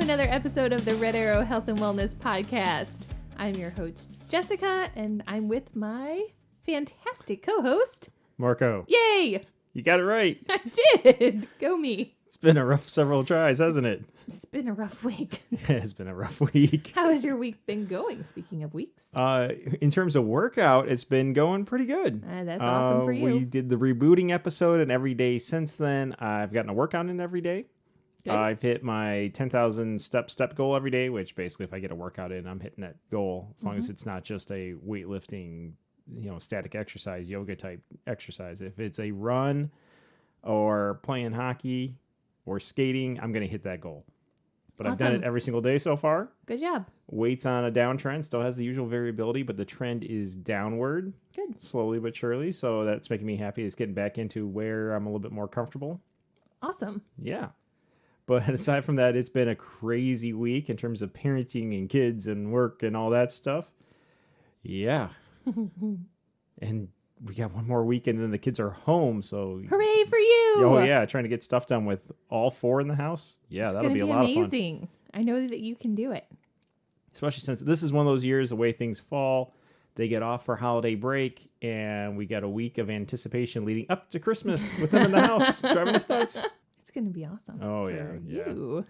another episode of the Red Arrow Health and Wellness Podcast. I'm your host, Jessica, and I'm with my fantastic co-host, Marco. Yay! You got it right. I did! Go me. It's been a rough several tries, hasn't it? It's been a rough week. It's been a rough week. How has your week been going, speaking of weeks? In terms of workout, it's been going pretty good. That's awesome for you. We did the rebooting episode, and every day since then, I've gotten a workout in every day. Good. I've hit my 10,000 step goal every day, which basically if I get a workout in, I'm hitting that goal. As long as it's not just a weightlifting, static exercise, yoga type exercise. If it's a run or playing hockey or skating, I'm going to hit that goal. But Awesome. I've done it every single day so far. Good job. Weight's on a downtrend, still has the usual variability, but the trend is downward. Good. Slowly but surely. So that's making me happy. It's getting back into where I'm a little bit more comfortable. Awesome. Yeah. But aside from that, it's been a crazy week in terms of parenting and kids and work and all that stuff. Yeah. And we got one more week and then the kids are home. So Hooray for you! Oh, yeah. Trying to get stuff done with all four in the house. Yeah, that'll be a lot of fun. Amazing. I know that you can do it. Especially since this is one of those years, the way things fall, they get off for holiday break, and we got a week of anticipation leading up to Christmas with them in the house, driving us nuts. It's going to be awesome. Oh, for yeah. you.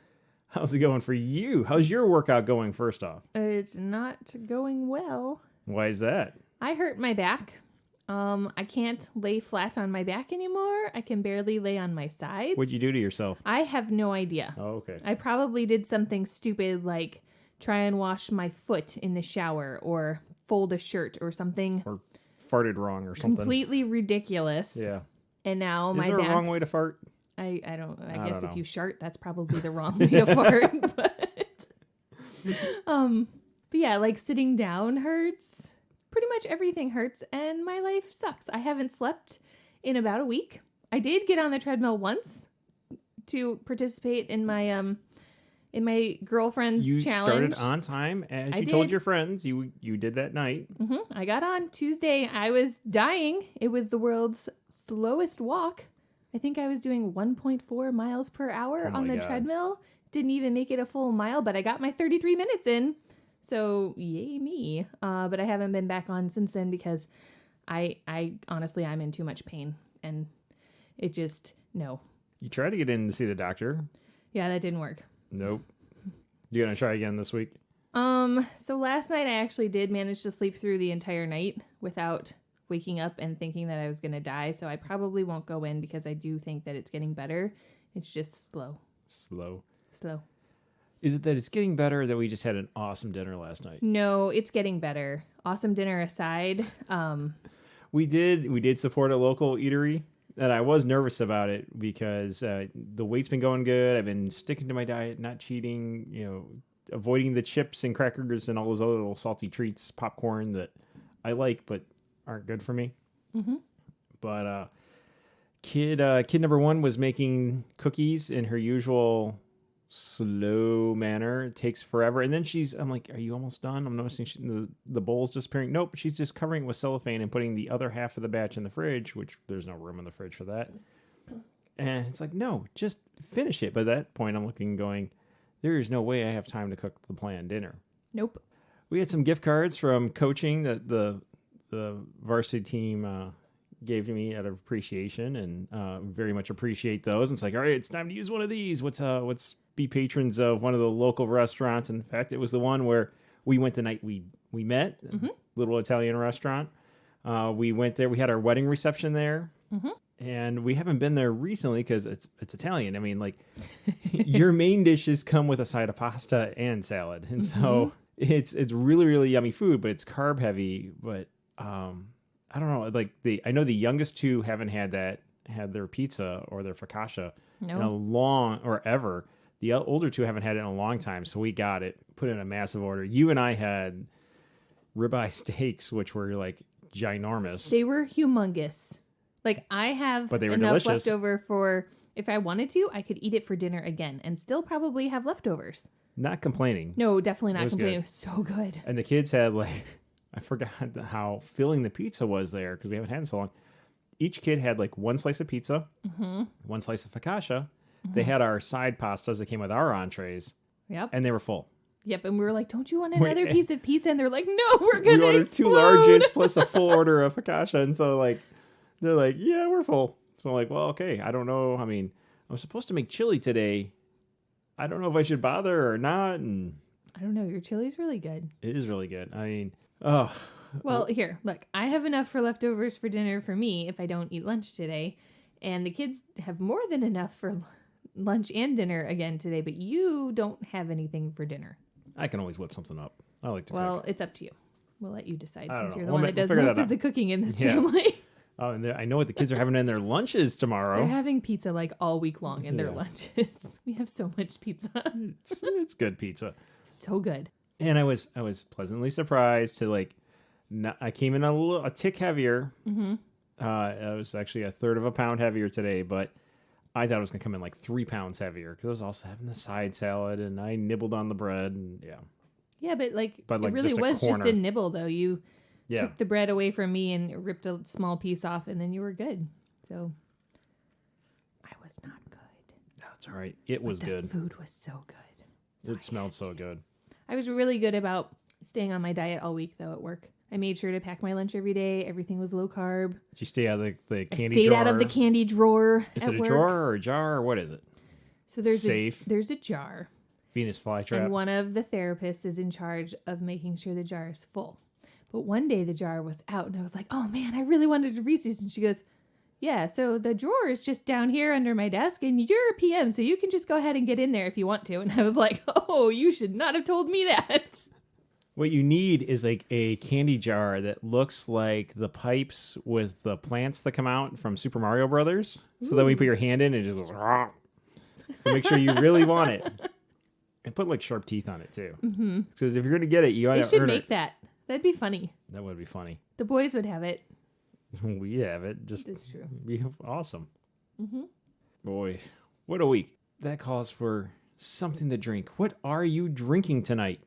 How's it going for you? How's your workout going, first off? It's not going well. Why is that? I hurt my back. I can't lay flat on my back anymore. I can barely lay on my sides. What'd you do to yourself? I have no idea. Oh, okay. I probably did something stupid like try and wash my foot in the shower or fold a shirt or something. Or farted wrong or something. Completely ridiculous. Yeah. And now my back. Is there back. a wrong way to fart? I guess don't if know. you shart, that's probably the wrong way to fart. But yeah, like sitting down hurts. Pretty much everything hurts, and my life sucks. I haven't slept in about a week. I did get on the treadmill once to participate in my girlfriend's You challenge. started on time, as you I told did. your friends. You did that night. I got on Tuesday. I was dying. It was the world's slowest walk. I think I was doing 1.4 miles per hour Oh my on the God. treadmill. Didn't even make it a full mile, but I got my 33 minutes in. So yay me. But I haven't been back on since then because I honestly, I'm in too much pain and it just, no. You tried to get in to see the doctor. Yeah, that didn't work. Nope. You gonna try again this week? So last night I actually did manage to sleep through the entire night without waking up and thinking that I was going to die. So I probably won't go in because I do think that it's getting better. It's just slow. Slow. Is it that it's getting better or that we just had an awesome dinner last night? No, it's getting better. Awesome dinner aside. We did support a local eatery, and I was nervous about it because the weight's been going good. I've been sticking to my diet, not cheating, avoiding the chips and crackers and all those other little salty treats, popcorn that I like but aren't good for me. Mm-hmm. But kid number one was making cookies in her usual slow manner. It takes forever, and then I'm like, are you almost done? I'm noticing the bowl's disappearing. Nope, she's just covering it with cellophane and putting the other half of the batch in the fridge, which there's no room in the fridge for that. And it's like, no, just finish it. But at that point I'm looking going, there is no way I have time to cook the planned dinner. Nope. We had some gift cards from coaching that the varsity team gave to me out of appreciation, and very much appreciate those. And it's like, all right, it's time to use one of these. Let's be patrons of one of the local restaurants. In fact, it was the one where we went the night we met, little Italian restaurant. We went there. We had our wedding reception there. And we haven't been there recently because it's Italian. I mean, like, your main dishes come with a side of pasta and salad. And so it's really, really yummy food, but it's carb heavy. But I don't know. Like, I know the youngest two haven't had their pizza or their focaccia in a long, or ever. The older two haven't had it in a long time. So we got it, put in a massive order. You and I had ribeye steaks, which were like ginormous. They were humongous. Like, I have But they were enough delicious. left over for, if I wanted to, I could eat it for dinner again and still probably have leftovers. Not complaining. No, definitely not was complaining. good. It was so good. And the kids had, like, I forgot how filling the pizza was there because we haven't had it so long. Each kid had like one slice of pizza, one slice of focaccia. They had our side pastas that came with our entrees. Yep. And they were full. Yep. And we were like, don't you want another piece of pizza? And they're like, no, we're going to We ordered explode. 2 larges plus a full order of focaccia. And so like, they're like, yeah, we're full. So I'm like, well, okay. I don't know. I mean, I'm supposed to make chili today. I don't know if I should bother or not. And I don't know. Your chili's really good. it is really good. I mean, oh. Well, here, look, I have enough for leftovers for dinner for me if I don't eat lunch today. And the kids have more than enough for lunch and dinner again today, but you don't have anything for dinner. I can always whip something up. I like to Well, cook. it's up to you. We'll let you decide I don't since know. you're the We'll one that does figure most that of the cooking in this Yeah. family. Oh, and I know what the kids are having in their lunches tomorrow. They're having pizza like all week long in their Yeah. lunches. We have so much pizza. It's good pizza. So good. And I was pleasantly surprised to like, I came in a tick heavier. Mm-hmm. It was actually a third of a pound heavier today, but I thought it was going to come in like 3 pounds heavier because I was also having the side salad and I nibbled on the bread and yeah. Yeah, but like, it really just a was just corner. a nibble though. You Yeah. took the bread away from me and ripped a small piece off and then you were good. So I was not good. That's all right. It was The good. food was so good. So It smelled so good. I was really good about staying on my diet all week though at work. I made sure to pack my lunch every day. Everything was low carb. Did you stay out of the I candy stayed drawer? out of the candy drawer. Is at it a work. drawer or a jar or what is it? So there's Safe. there's a jar. Venus flytrap. And one of the therapists is in charge of making sure the jar is full. But one day the jar was out and I was like, oh man, I really wanted a Reese's. And she goes, yeah, so the drawer is just down here under my desk and you're a PM, so you can just go ahead and get in there if you want to. And I was like, oh, you should not have told me that. What you need is like a candy jar that looks like the pipes with the plants that come out from Super Mario Brothers. So then when you put your hand in, it just goes, "Rah." So make sure you really want it. And put like sharp teeth on it too. Because if you're going to get it, you They ought to should earn make it. that. That'd be funny. That would be funny. The boys would have it. We have it. Just That's true. be awesome. Mm-hmm. Boy, what a week. That calls for something to drink. What are you drinking tonight?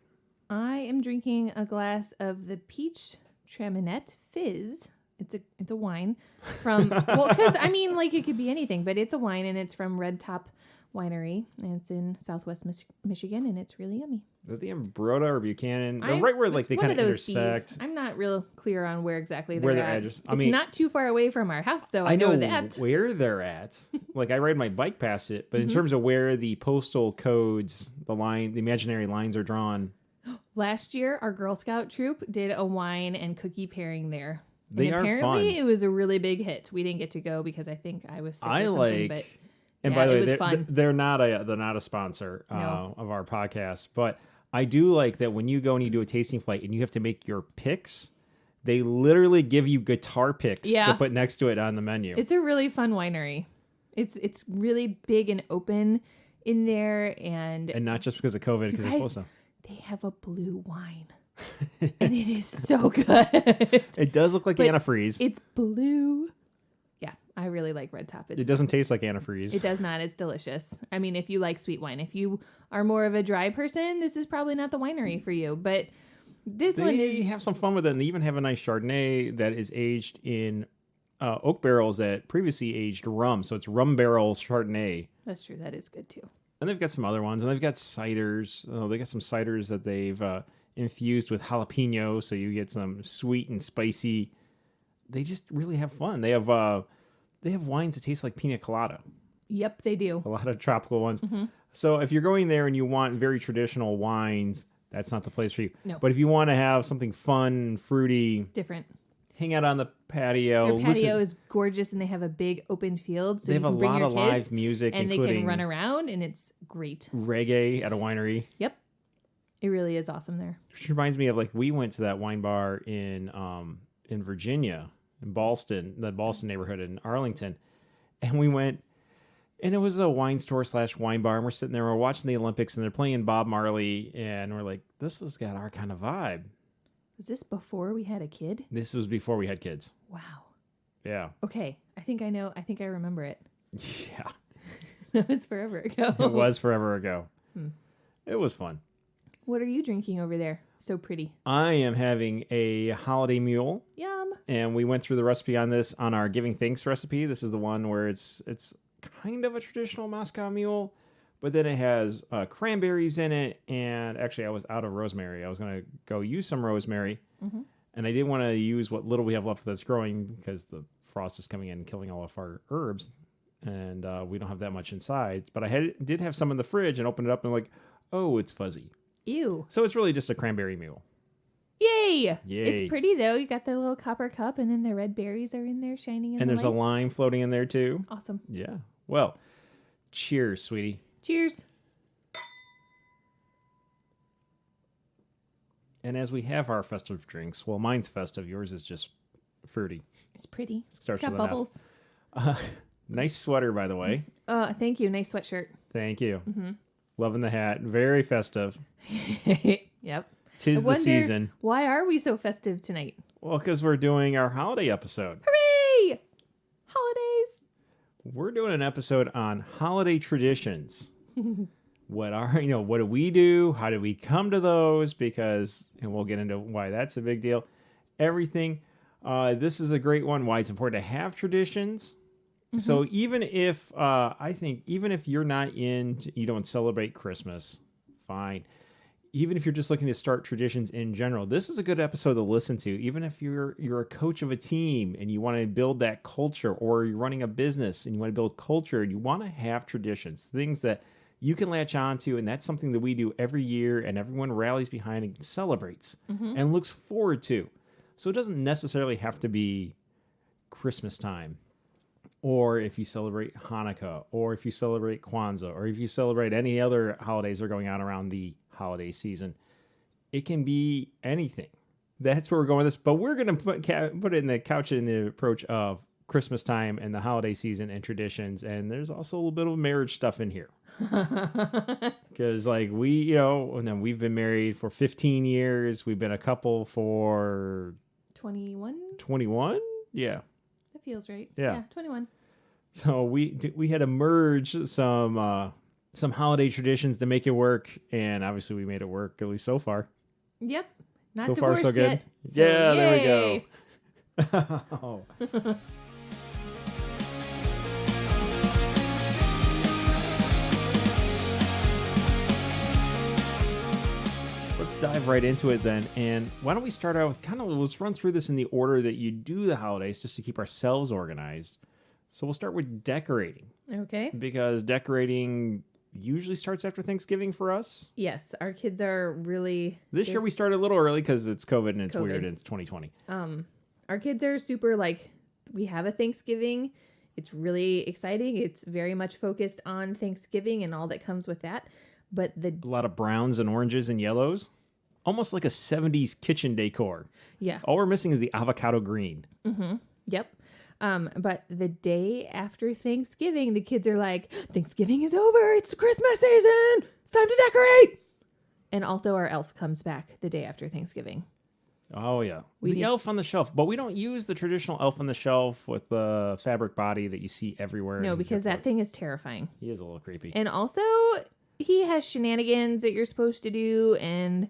I am drinking a glass of the Peach Traminette Fizz. It's a wine from, well, because I mean, like it could be anything, but it's a wine and it's from Red Top Winery and it's in Southwest Michigan and it's really yummy. Is it the Ambrota or Buchanan? They're right where like they kind of intersect. Ps. I'm not real clear on where exactly Where they're their at. edges- I It's mean- not too far away from our house, though. I know that. where they're at. Like I ride my bike past it, but in terms of where the postal codes, the imaginary lines are drawn, Last year, our Girl Scout troop did a wine and cookie pairing there. They and are apparently fun. it was a really big hit. We didn't get to go because I think I was sick or I something, like. but And yeah, by the it way, was they're, fun. they're not a sponsor No. of our podcast, but I do like that when you go and you do a tasting flight and you have to make your picks, they literally give you guitar picks Yeah. to put next to it on the menu. It's a really fun winery. It's really big and open in there, and And not just because of COVID, because they're guys- supposed to. they have a blue wine. And it is so good. It does look like But antifreeze. It's blue. Yeah, I really like Red Top. It doesn't taste like antifreeze. It does not. It's delicious. I mean, if you like sweet wine, if you are more of a dry person, this is probably not the winery for you. But this one They is. have some fun with it, and they even have a nice Chardonnay that is aged in oak barrels that previously aged rum. So it's rum barrel Chardonnay. That's true. That is good too. And they've got some other ones, and they've got ciders. They got some ciders that they've infused with jalapeno, so you get some sweet and spicy. They just really have fun. They have wines that taste like pina colada. Yep, they do. A lot of tropical ones. So if you're going there and you want very traditional wines, that's not the place for you. No. But if you want to have something fun and fruity, Different. hang out on the patio. Their patio listen. is gorgeous, and they have a big open field, so They you have a can bring lot your of kids, live music, and they including can run around, and it's great. reggae at a winery. Yep, it really is awesome there. Which reminds me of like we went to that wine bar in Virginia, in Ballston, the Ballston neighborhood in Arlington, and we went, and it was a wine store / wine bar, and we're sitting there, we're watching the Olympics, and they're playing Bob Marley, and we're like, this has got our kind of vibe. Was this before we had a kid? This was before we had kids. Wow. Yeah, Okay, I think I know. I think I remember it. yeah, That was forever ago. it was forever ago. Hmm. It was fun. What are you drinking over there? So pretty. I am having a holiday mule. Yum. And we went through the recipe on this on our Giving Thanks recipe. This is the one where it's kind of a traditional Moscow mule, but then it has cranberries in it. And actually, I was out of rosemary. I was going to go use some rosemary. Mm-hmm. And I didn't want to use what little we have left that's growing because the frost is coming in and killing all of our herbs. And we don't have that much inside. But I did have some in the fridge and opened it up and like, oh, it's fuzzy. Ew. So it's really just a cranberry mule. Yay! Yay. It's pretty, though. You got the little copper cup, and then the red berries are in there shining in And the there's a lights. lime floating in there, too. Awesome. Yeah. Well, cheers, sweetie. Cheers. And as we have our festive drinks, well, mine's festive. Yours is just fruity. It's pretty. Starts It's got with an F. bubbles. Nice sweater, by the way. Thank you. Nice sweatshirt. Thank you. Mm-hmm. Loving the hat. Very festive. Yep. Tis the season. Why are we so festive tonight? Well, because we're doing our holiday episode. Hooray! Holidays. We're doing an episode on holiday traditions. What do we do? How do we come to those? Because, and we'll get into why that's a big deal. Everything. This is a great one. Why it's important to have traditions. Mm-hmm. So even if, even if you're not you don't celebrate Christmas, fine. Even if you're just looking to start traditions in general, this is a good episode to listen to. Even if you're a coach of a team and you want to build that culture, or you're running a business and you want to build culture and you want to have traditions, things that you can latch on to. And that's something that we do every year and everyone rallies behind and celebrates and looks forward to. So it doesn't necessarily have to be Christmas time, or if you celebrate Hanukkah, or if you celebrate Kwanzaa, or if you celebrate any other holidays that are going on around the holiday season. It can be anything. That's where we're going with this. But we're going to put it in the couch in the approach of Christmas time and the holiday season and traditions. And there's also a little bit of marriage stuff in here. Because we've been married for 15 years. We've been a couple for 21. Yeah. That feels right. Yeah. 21. So we had to merge some holiday traditions to make it work, and obviously we made it work, at least so far. Yep. Not so far, so good. Yet. Yeah, so, there we go. Oh. Let's dive right into it then. And why don't we start out with let's run through this in the order that you do the holidays, just to keep ourselves organized. So we'll start with decorating. Okay. Because decorating usually starts after Thanksgiving for us. Yes, our kids are really... This year we started a little early because it's COVID and it's weird and it's 2020. Our kids are super, we have a Thanksgiving. It's really exciting. It's very much focused on Thanksgiving and all that comes with that. But a lot of browns and oranges and yellows. Almost like a 70s kitchen decor. Yeah. All we're missing is the avocado green. Mm-hmm. Yep. But the day after Thanksgiving, the kids are like, Thanksgiving is over. It's Christmas season. It's time to decorate. And also our elf comes back the day after Thanksgiving. Oh, yeah. The elf on the shelf. But we don't use the traditional elf on the shelf with the fabric body that you see everywhere. No, because that thing is terrifying. He is a little creepy. And also, he has shenanigans that you're supposed to do, and...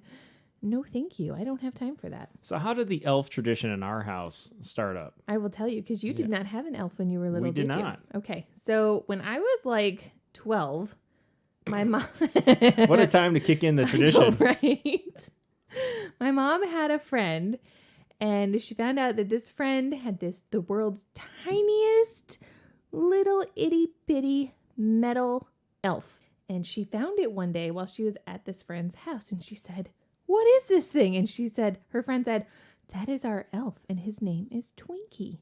No, thank you. I don't have time for that. So how did the elf tradition in our house start up? I will tell you, because you did not have an elf when you were little, We did not. You? Okay. So when I was 12, my mom... What a time to kick in the tradition. I know, right? My mom had a friend, and she found out that this friend had the world's tiniest little itty-bitty metal elf. And she found it one day while she was at this friend's house, and she said... What is this thing? And her friend said, that is our elf, and his name is Twinkie.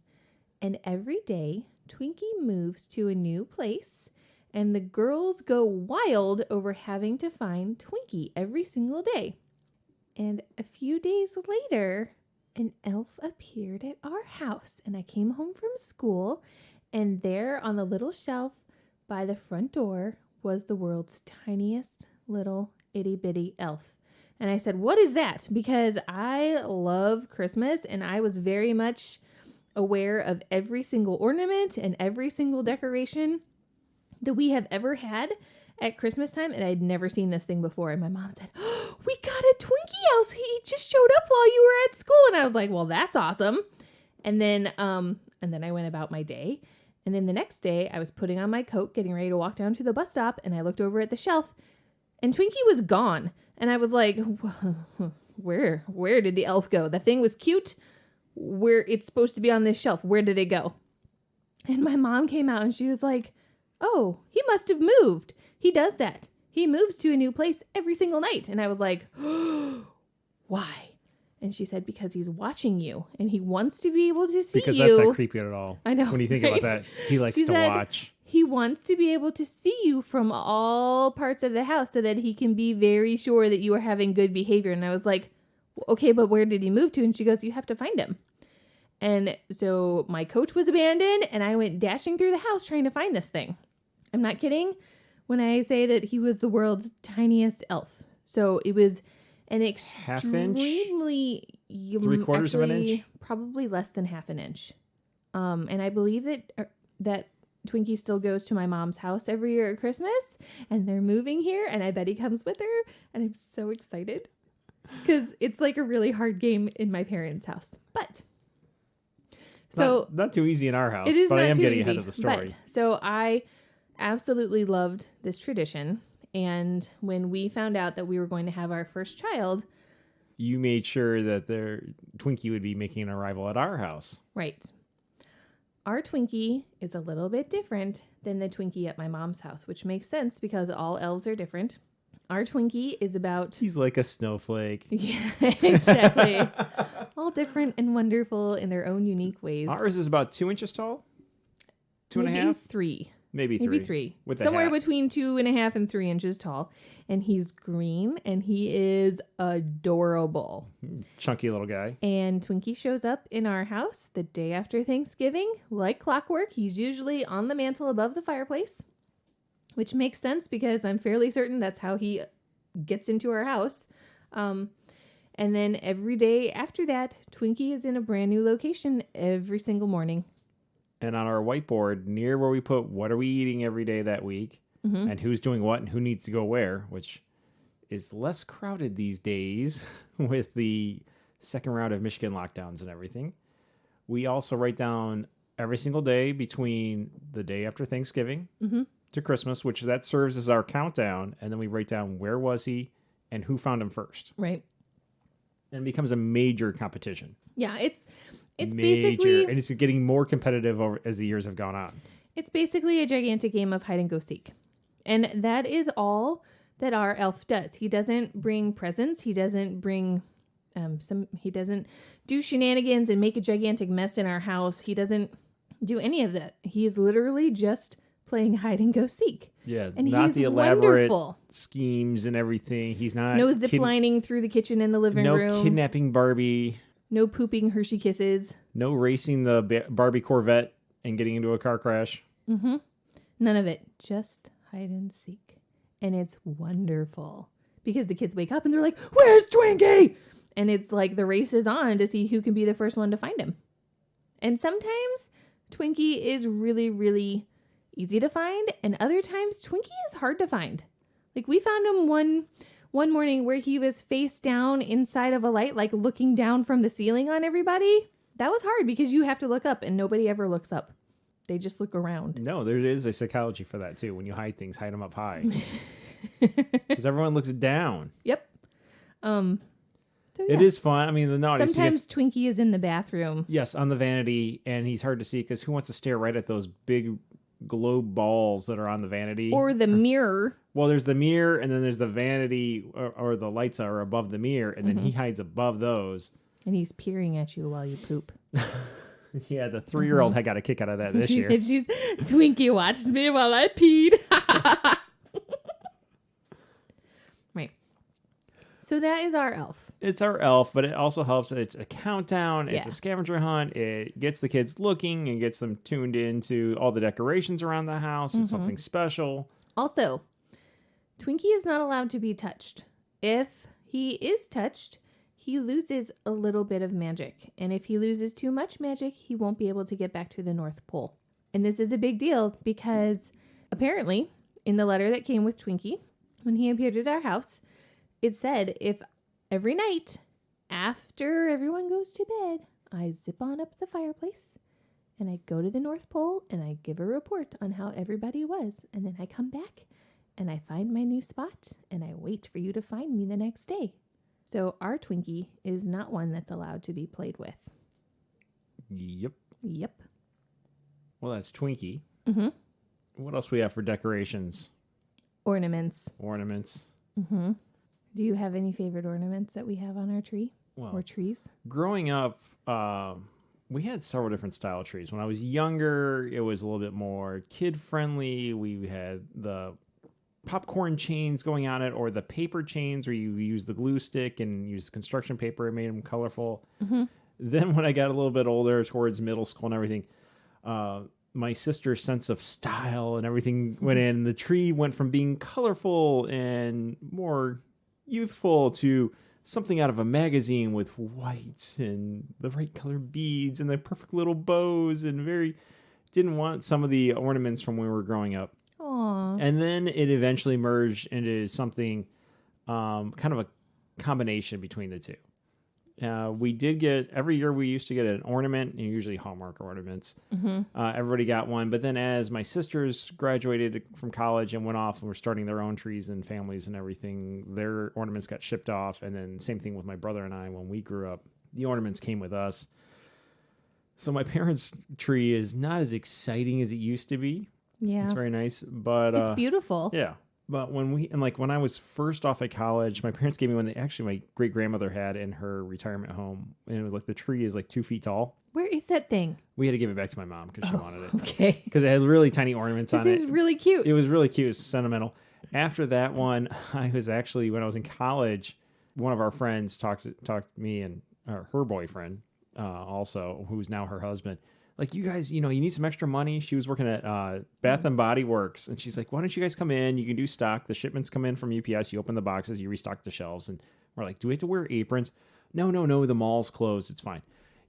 And every day, Twinkie moves to a new place, and the girls go wild over having to find Twinkie every single day. And a few days later, an elf appeared at our house, and I came home from school, and there on the little shelf by the front door was the world's tiniest little itty-bitty elf. And I said, what is that? Because I love Christmas, and I was very much aware of every single ornament and every single decoration that we have ever had at Christmas time, and I'd never seen this thing before. And my mom said, oh, we got a Twinkie elf. He just showed up while you were at school. And I was like, well, that's awesome. And then I went about my day. And then the next day, I was putting on my coat, getting ready to walk down to the bus stop, and I looked over at the shelf, and Twinkie was gone. And I was like, where did the elf go? The thing was cute. Where it's supposed to be on this shelf. Where did it go? And my mom came out and she was like, oh, he must have moved. He does that. He moves to a new place every single night. And I was like, why? And she said, because he's watching you and he wants to be able to see because you. Because that's not creepy at all. I know. When you think about that, he likes to watch. He wants to be able to see you from all parts of the house so that he can be very sure that you are having good behavior. And I was like, okay, but where did he move to? And she goes, you have to find him. And so my coat was abandoned and I went dashing through the house trying to find this thing. I'm not kidding when I say that he was the world's tiniest elf. So it was an extremely... 3/4 of an inch? Probably less than half an inch. And I believe that Twinkie still goes to my mom's house every year at Christmas, and they're moving here, and I bet he comes with her, and I'm so excited because it's like a really hard game in my parents' house. But so not too easy in our house, it is but I am getting easy, ahead of the story. But, so I absolutely loved this tradition, and when we found out that we were going to have our first child, you made sure that Twinkie would be making an arrival at our house. Right. Our Twinkie is a little bit different than the Twinkie at my mom's house, which makes sense because all elves are different. Our Twinkie is about... He's like a snowflake. Yeah, exactly. All different and wonderful in their own unique ways. Ours is about 2 inches tall? 2.5? Maybe three. With somewhere hat. Between 2.5 and 3 inches tall. And he's green and he is adorable. Chunky little guy. And Twinkie shows up in our house the day after Thanksgiving, like clockwork. He's usually on the mantle above the fireplace, which makes sense because I'm fairly certain that's how he gets into our house. And then every day after that, Twinkie is in a brand new location every single morning. And on our whiteboard, near where we put what are we eating every day that week, and who's doing what and who needs to go where, which is less crowded these days with the second round of Michigan lockdowns and everything. We also write down every single day between the day after Thanksgiving to Christmas, which that serves as our countdown. And then we write down where was he and who found him first. Right. And it becomes a major competition. Yeah, it's major, basically... and it's getting more competitive as the years have gone on. It's basically a gigantic game of hide and go seek. And that is all that our elf does. He doesn't bring presents. He doesn't bring he doesn't do shenanigans and make a gigantic mess in our house. He doesn't do any of that. He's literally just playing hide and go seek. Yeah, and not he's the elaborate wonderful. Schemes and everything. He's not no ziplining through the kitchen and the living room. No kidnapping Barbie. No pooping Hershey Kisses. No racing the Barbie Corvette and getting into a car crash. None of it. Just hide and seek. And it's wonderful. Because the kids wake up and they're like, where's Twinkie? And it's like the race is on to see who can be the first one to find him. And sometimes Twinkie is really, really easy to find. And other times Twinkie is hard to find. Like we found him one morning where he was face down inside of a light, like looking down from the ceiling on everybody. That was hard because you have to look up and nobody ever looks up. They just look around. No, there is a psychology for that too. When you hide things, hide them up high. Because everyone looks down. Yep. So yeah. It is fun. I mean, the naughty. Sometimes Twinkie is in the bathroom. Yes, on the vanity, and he's hard to see because who wants to stare right at those big globe balls that are on the vanity? Or the mirror. Well, there's the mirror, and then there's the vanity, or the lights are above the mirror, and then he hides above those. And he's peering at you while you poop. Yeah, the 3-year-old had got a kick out of that this year. Twinkie watched me while I peed. Right. So that is our elf. It's our elf, but it also helps. It's a countdown. It's a scavenger hunt. It gets the kids looking and gets them tuned into all the decorations around the house. It's something special. Also, Twinkie is not allowed to be touched. If he is touched, he loses a little bit of magic. And if he loses too much magic, he won't be able to get back to the North Pole. And this is a big deal because apparently in the letter that came with Twinkie, when he appeared at our house, it said if every night after everyone goes to bed, I zip on up the fireplace and I go to the North Pole and I give a report on how everybody was. And then I come back and I find my new spot and I wait for you to find me the next day. So our Twinkie is not one that's allowed to be played with. Yep. Yep. Well, that's Twinkie. Mm-hmm. What else we have for decorations? Ornaments. Mm-hmm. Do you have any favorite ornaments that we have on our tree or trees? Growing up, we had several different style trees. When I was younger, it was a little bit more kid-friendly. We had the popcorn chains going on it, or the paper chains where you use the glue stick and use construction paper and made them colorful. Mm-hmm. Then when I got a little bit older, towards middle school and everything, my sister's sense of style and everything went in. The tree went from being colorful and more youthful to something out of a magazine with white and the right color beads and the perfect little bows, and didn't want some of the ornaments from when we were growing up. Aww. And then it eventually merged into something kind of a combination between the two. We did get, every year we used to get an ornament, and usually Hallmark ornaments. Mm-hmm. Everybody got one. But then as my sisters graduated from college and went off and were starting their own trees and families and everything, their ornaments got shipped off. And then same thing with my brother and I when we grew up. The ornaments came with us. So my parents' tree is not as exciting as it used to be. Yeah. It's very nice. But it's beautiful. Yeah. But when I was first off at college, my parents gave me one that actually my great grandmother had in her retirement home. And it was like, the tree is like 2 feet tall. Where is that thing? We had to give it back to my mom because she wanted it. Okay. Because it had really tiny ornaments on it. It was really cute. It was really cute. It was sentimental. After that one, I was actually, when I was in college, one of our friends talked to me and her boyfriend also, who's now her husband. Like, you guys, you need some extra money. She was working at Bath and Body Works. And she's like, why don't you guys come in? You can do stock. The shipments come in from UPS. You open the boxes. You restock the shelves. And we're like, do we have to wear aprons? No. The mall's closed. It's fine.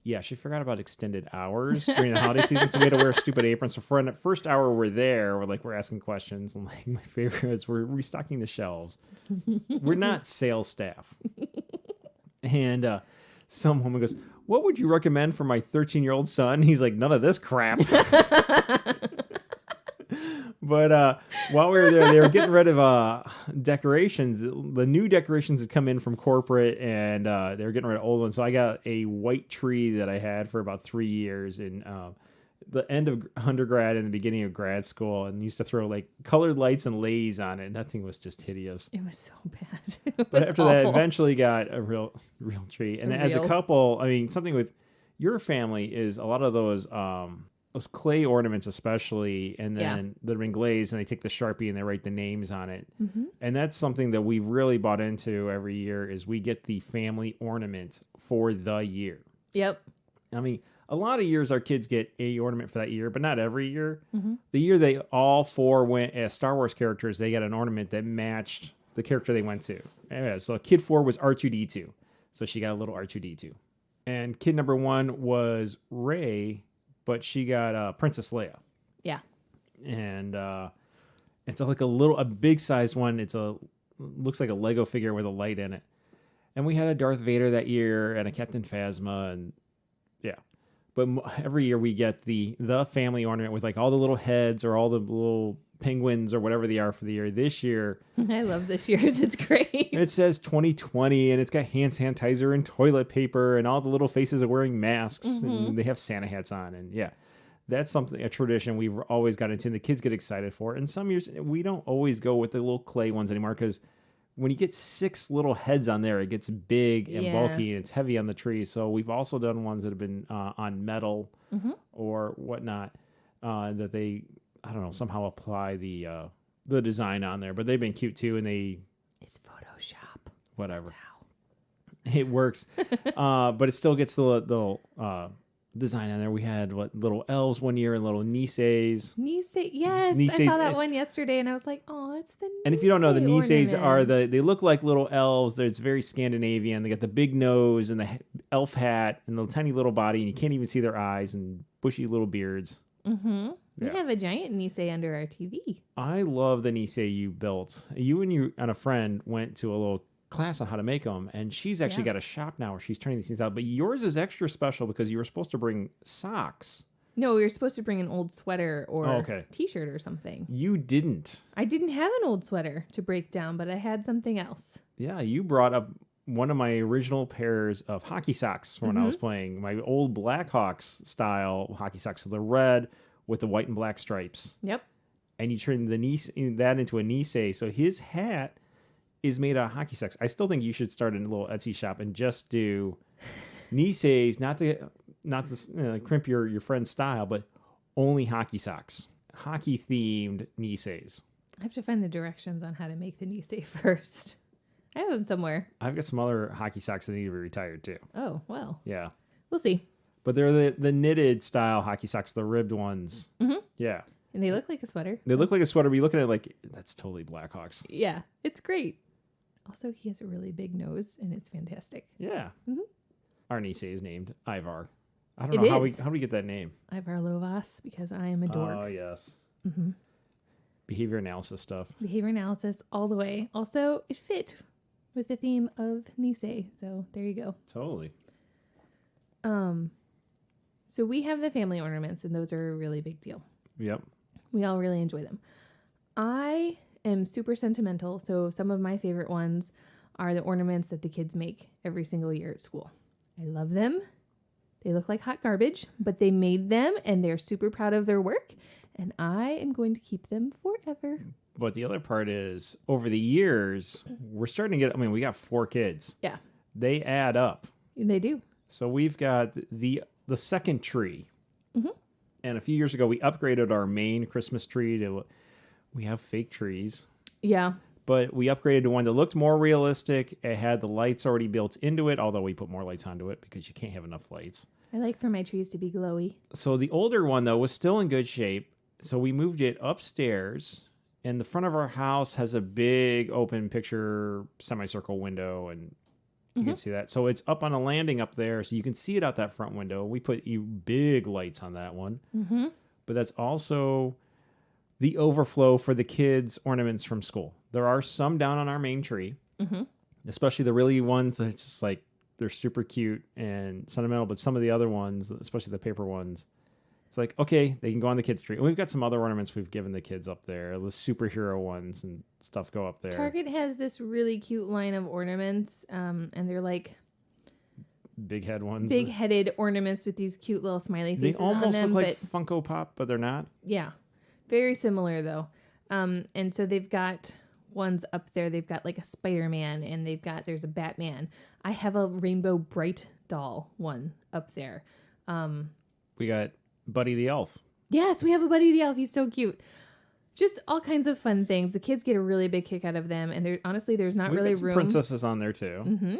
Yeah, she forgot about extended hours during the holiday season. So we had to wear stupid aprons. So for the first hour we're there, we're asking questions. And like, my favorite is we're restocking the shelves. We're not sales staff. And some woman goes, what would you recommend for my 13-year-old son? He's like, none of this crap. But while we were there, they were getting rid of decorations. The new decorations had come in from corporate, and they were getting rid of old ones. So I got a white tree that I had for about 3 years in the end of undergrad and the beginning of grad school, and used to throw like colored lights and lays on it. And that thing was just hideous. It was so bad. But after that, eventually got a real tree. And as a couple, I mean, something with your family is a lot of those clay ornaments, especially, and then that have been glazed, and they take the Sharpie and they write the names on it. Mm-hmm. And that's something that we've really bought into every year, is we get the family ornament for the year. Yep. I mean, a lot of years our kids get a ornament for that year, but not every year. Mm-hmm. The year they all four went as Star Wars characters, they got an ornament that matched the character they went to. Anyway, so kid 4 was R2-D2. So she got a little R2-D2. And kid number 1 was Rey, but she got Princess Leia. Yeah. And it's like a big sized one. Looks like a Lego figure with a light in it. And we had a Darth Vader that year and a Captain Phasma, and yeah. But every year we get the family ornament with like all the little heads or all the little penguins or whatever they are for the year. This year, I love this year's. It's great. It says 2020, and it's got hand sanitizer and toilet paper, and all the little faces are wearing masks, and they have Santa hats on. And yeah, that's a tradition we've always got into, and the kids get excited for. And some years we don't always go with the little clay ones anymore, because when you get 6 little heads on there, it gets big and bulky, and it's heavy on the tree. So we've also done ones that have been on metal or whatnot, that they, I don't know, somehow apply the design on there. But they've been cute too, and it's Photoshop. Whatever. It works. But it still gets the design on there. We had little elves one year and little Niseis. Yes. I saw that one yesterday, and I was like, oh, it's the Nisei. And if you don't know, the Niseis are they look like little elves. It's very Scandinavian. They got the big nose and the elf hat and the tiny little body, and you can't even see their eyes, and bushy little beards. Mm-hmm. We have a giant Nisei under our TV. I love the Nisei you built. You and a friend went to a little class on how to make them, and she's actually got a shop now where she's turning these things out. But yours is extra special because you were supposed to bring socks No, we were supposed to bring an old sweater or okay. T-shirt or something. You didn't. I didn't have an old sweater to break down, but I had something else. Yeah, you brought up one of my original pairs of hockey socks from when I was playing. My old Blackhawks style hockey socks. So the red with the white and black stripes. Yep. And you turn that into a Nisei. So his hat is made out of hockey socks. I still think you should start a little Etsy shop and just do Niseis, not to crimp your friend's style, but only hockey socks. Hockey themed Niseis. I have to find the directions on how to make the Nisei first. I have them somewhere. I've got some other hockey socks that need to be retired too. Oh, well. Yeah. We'll see. But they're the knitted style hockey socks, the ribbed ones. Mm-hmm. Yeah. And they look like a sweater. They look like a sweater, but you look at it like, that's totally Blackhawks. Yeah, it's great. Also, he has a really big nose, and it's fantastic. Yeah. Mm-hmm. Our Nisei is named Ivar. I don't know how we get that name. Ivar Lovas, because I am a dork. Oh, yes. Mm-hmm. Behavior analysis stuff. Behavior analysis all the way. Also, it fit with the theme of Nisei, so there you go. Totally. So we have the family ornaments, and those are a really big deal. Yep. We all really enjoy them. I am super sentimental, so some of my favorite ones are the ornaments that the kids make every single year at school. I love them. They look like hot garbage, but they made them, and they're super proud of their work, and I am going to keep them forever. But the other part is, over the years, we're starting to get, we got 4 kids. Yeah. They add up. They do. So we've got the second tree. Mm-hmm. And a few years ago, we upgraded our main Christmas tree to, we have fake trees. Yeah. But we upgraded to one that looked more realistic. It had the lights already built into it, although we put more lights onto it because you can't have enough lights. I like for my trees to be glowy. So the older one, though, was still in good shape. So we moved it upstairs. And the front of our house has a big open picture semicircle window, and you can see that. So it's up on a landing up there, so you can see it out that front window. We put big lights on that one. Mm-hmm. But that's also the overflow for the kids' ornaments from school. There are some down on our main tree, especially the really ones that it's just like they're super cute and sentimental. But some of the other ones, especially the paper ones, it's like, okay, they can go on the kids' tree. And we've got some other ornaments we've given the kids up there. The superhero ones and stuff go up there. Target has this really cute line of ornaments, and they're like big head ones. Big-headed ornaments with these cute little smiley faces on them. They almost look like Funko Pop, but they're not. Yeah. Very similar, though. And so they've got ones up there. They've got like a Spider-Man, and there's a Batman. I have a Rainbow Bright doll one up there. We got Buddy the Elf. Yes, we have a Buddy the Elf. He's so cute. Just all kinds of fun things. The kids get a really big kick out of them. And there's not really room. Princesses on there too. Mm-hmm.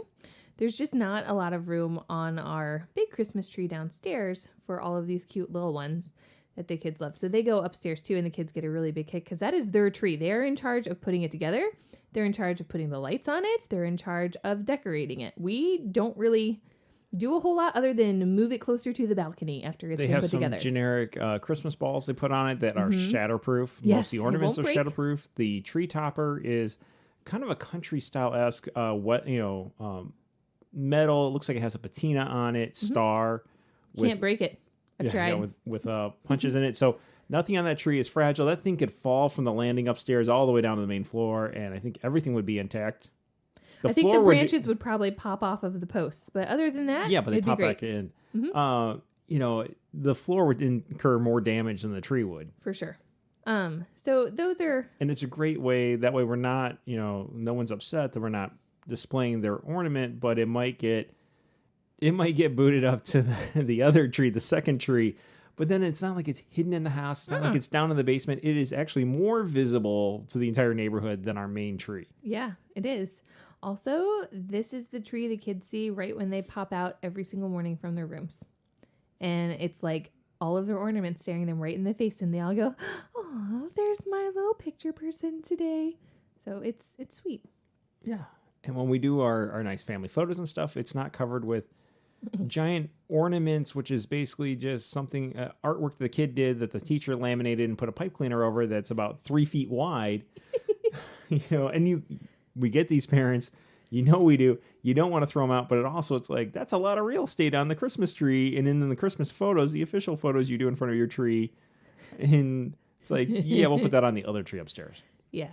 There's just not a lot of room on our big Christmas tree downstairs for all of these cute little ones that the kids love. So they go upstairs too, and the kids get a really big kick because that is their tree. They are in charge of putting it together. They're in charge of putting the lights on it. They're in charge of decorating it. We don't really do a whole lot other than move it closer to the balcony after it's been put together. They have some generic Christmas balls they put on it that are shatterproof. Yes, most of the ornaments are shatterproof. The tree topper is kind of a country style-esque metal. It looks like it has a patina on it, star. Can't break it. I've tried. Yeah, with punches in it. So nothing on that tree is fragile. That thing could fall from the landing upstairs all the way down to the main floor, and I think everything would be intact. I think the branches would probably pop off of the posts, but other than that, but they pop back in. Mm-hmm. The floor would incur more damage than the tree would. For sure. So those are... And it's a great way, that way we're not, no one's upset that we're not displaying their ornament, but it might get booted up to the other tree, the second tree, but then it's not like it's hidden in the house. It's not like it's down in the basement. It is actually more visible to the entire neighborhood than our main tree. Yeah, it is. Also, this is the tree the kids see right when they pop out every single morning from their rooms. And it's like all of their ornaments staring them right in the face, and they all go, "Oh, there's my little picture person today." So it's sweet. Yeah. And when we do our nice family photos and stuff, it's not covered with giant ornaments, which is basically just something, artwork the kid did that the teacher laminated and put a pipe cleaner over that's about 3 feet wide. And we get these parents, You know we do. You don't want to throw them out, but it's like, that's a lot of real estate on the Christmas tree. And then in the Christmas photos, the official photos you do in front of your tree. And it's like, yeah, we'll put that on the other tree upstairs. Yeah.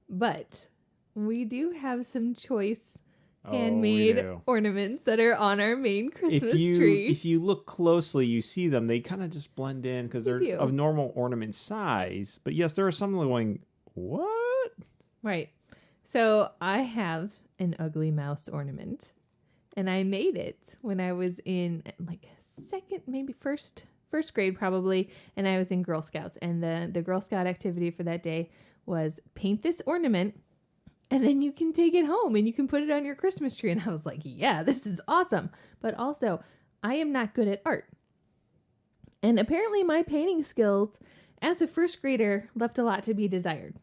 But we do have some choice handmade ornaments that are on our main Christmas tree. If you look closely, you see them. They kind of just blend in because they're of normal ornament size. But yes, there are some going, what? Right. So I have an ugly mouse ornament, and I made it when I was in like second, maybe first grade probably, and I was in Girl Scouts, and the Girl Scout activity for that day was paint this ornament, and then you can take it home and you can put it on your Christmas tree. And I was like, yeah, this is awesome. But also, I am not good at art. And apparently my painting skills as a first grader left a lot to be desired.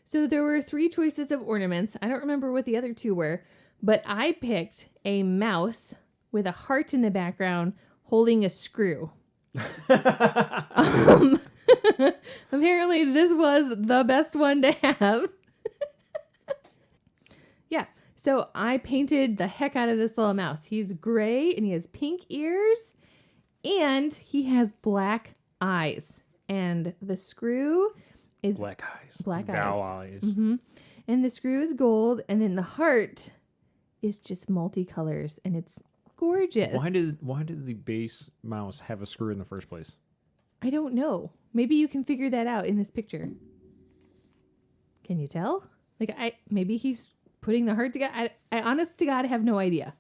So there were 3 choices of ornaments. I don't remember what the other 2 were, but I picked a mouse with a heart in the background holding a screw. Apparently this was the best one to have. Yeah. So I painted the heck out of this little mouse. He's gray and he has pink ears and he has black eyes. And the screw is black eyes. Bow eyes. Mm-hmm. And the screw is gold, and then the heart is just multicolors, and it's gorgeous. Why did the base mouse have a screw in the first place? I don't know. Maybe you can figure that out in this picture. Can you tell? Maybe he's putting the heart together. I honest to God have no idea.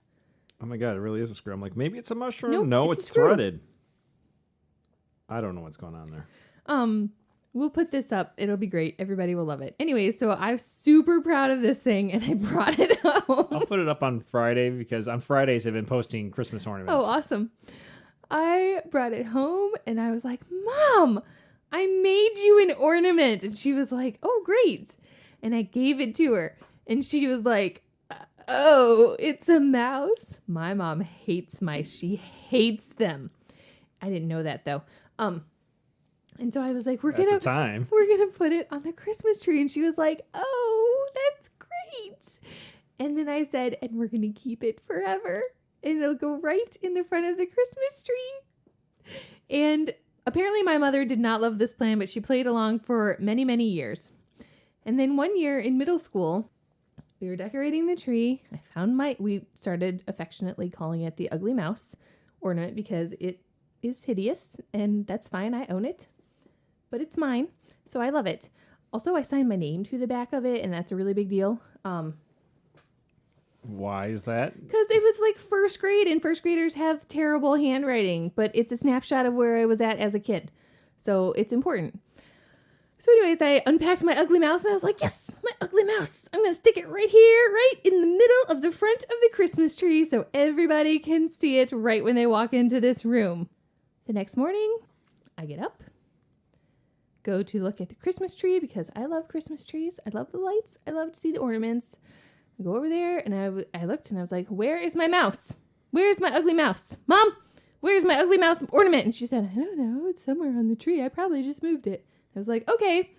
Oh my God, it really is a screw. I'm like, maybe it's a mushroom. Nope, no, it's threaded. I don't know what's going on there. We'll put this up. It'll be great. Everybody will love it. Anyway, so I'm super proud of this thing, and I brought it home. I'll put it up on Friday because on Fridays I've been posting Christmas ornaments. Oh, awesome. I brought it home, and I was like, Mom, I made you an ornament. And she was like, oh, great. And I gave it to her, and she was like, oh, it's a mouse. My mom hates mice. She hates them. I didn't know that, though. And so I was like, we're gonna put it on the Christmas tree. And she was like, oh, that's great. And then I said, and we're gonna keep it forever. And it'll go right in the front of the Christmas tree. And apparently my mother did not love this plan, but she played along for many, many years. And then one year in middle school, we were decorating the tree. We started affectionately calling it the ugly mouse ornament because it is hideous, and that's fine. I own it. But it's mine, so I love it. Also, I signed my name to the back of it, and that's a really big deal. Why is that? Because it was like first grade, and first graders have terrible handwriting, but it's a snapshot of where I was at as a kid. So it's important. So anyways, I unpacked my ugly mouse, and I was like, yes, my ugly mouse. I'm going to stick it right here, right in the middle of the front of the Christmas tree, so everybody can see it right when they walk into this room. The next morning, I get up. Go to look at the Christmas tree because I love Christmas trees. I love the lights. I love to see the ornaments. I go over there and I looked and I was like, where is my mouse? Where's my ugly mouse? Mom, where's my ugly mouse ornament? And she said, I don't know. It's somewhere on the tree. I probably just moved it. I was like, okay.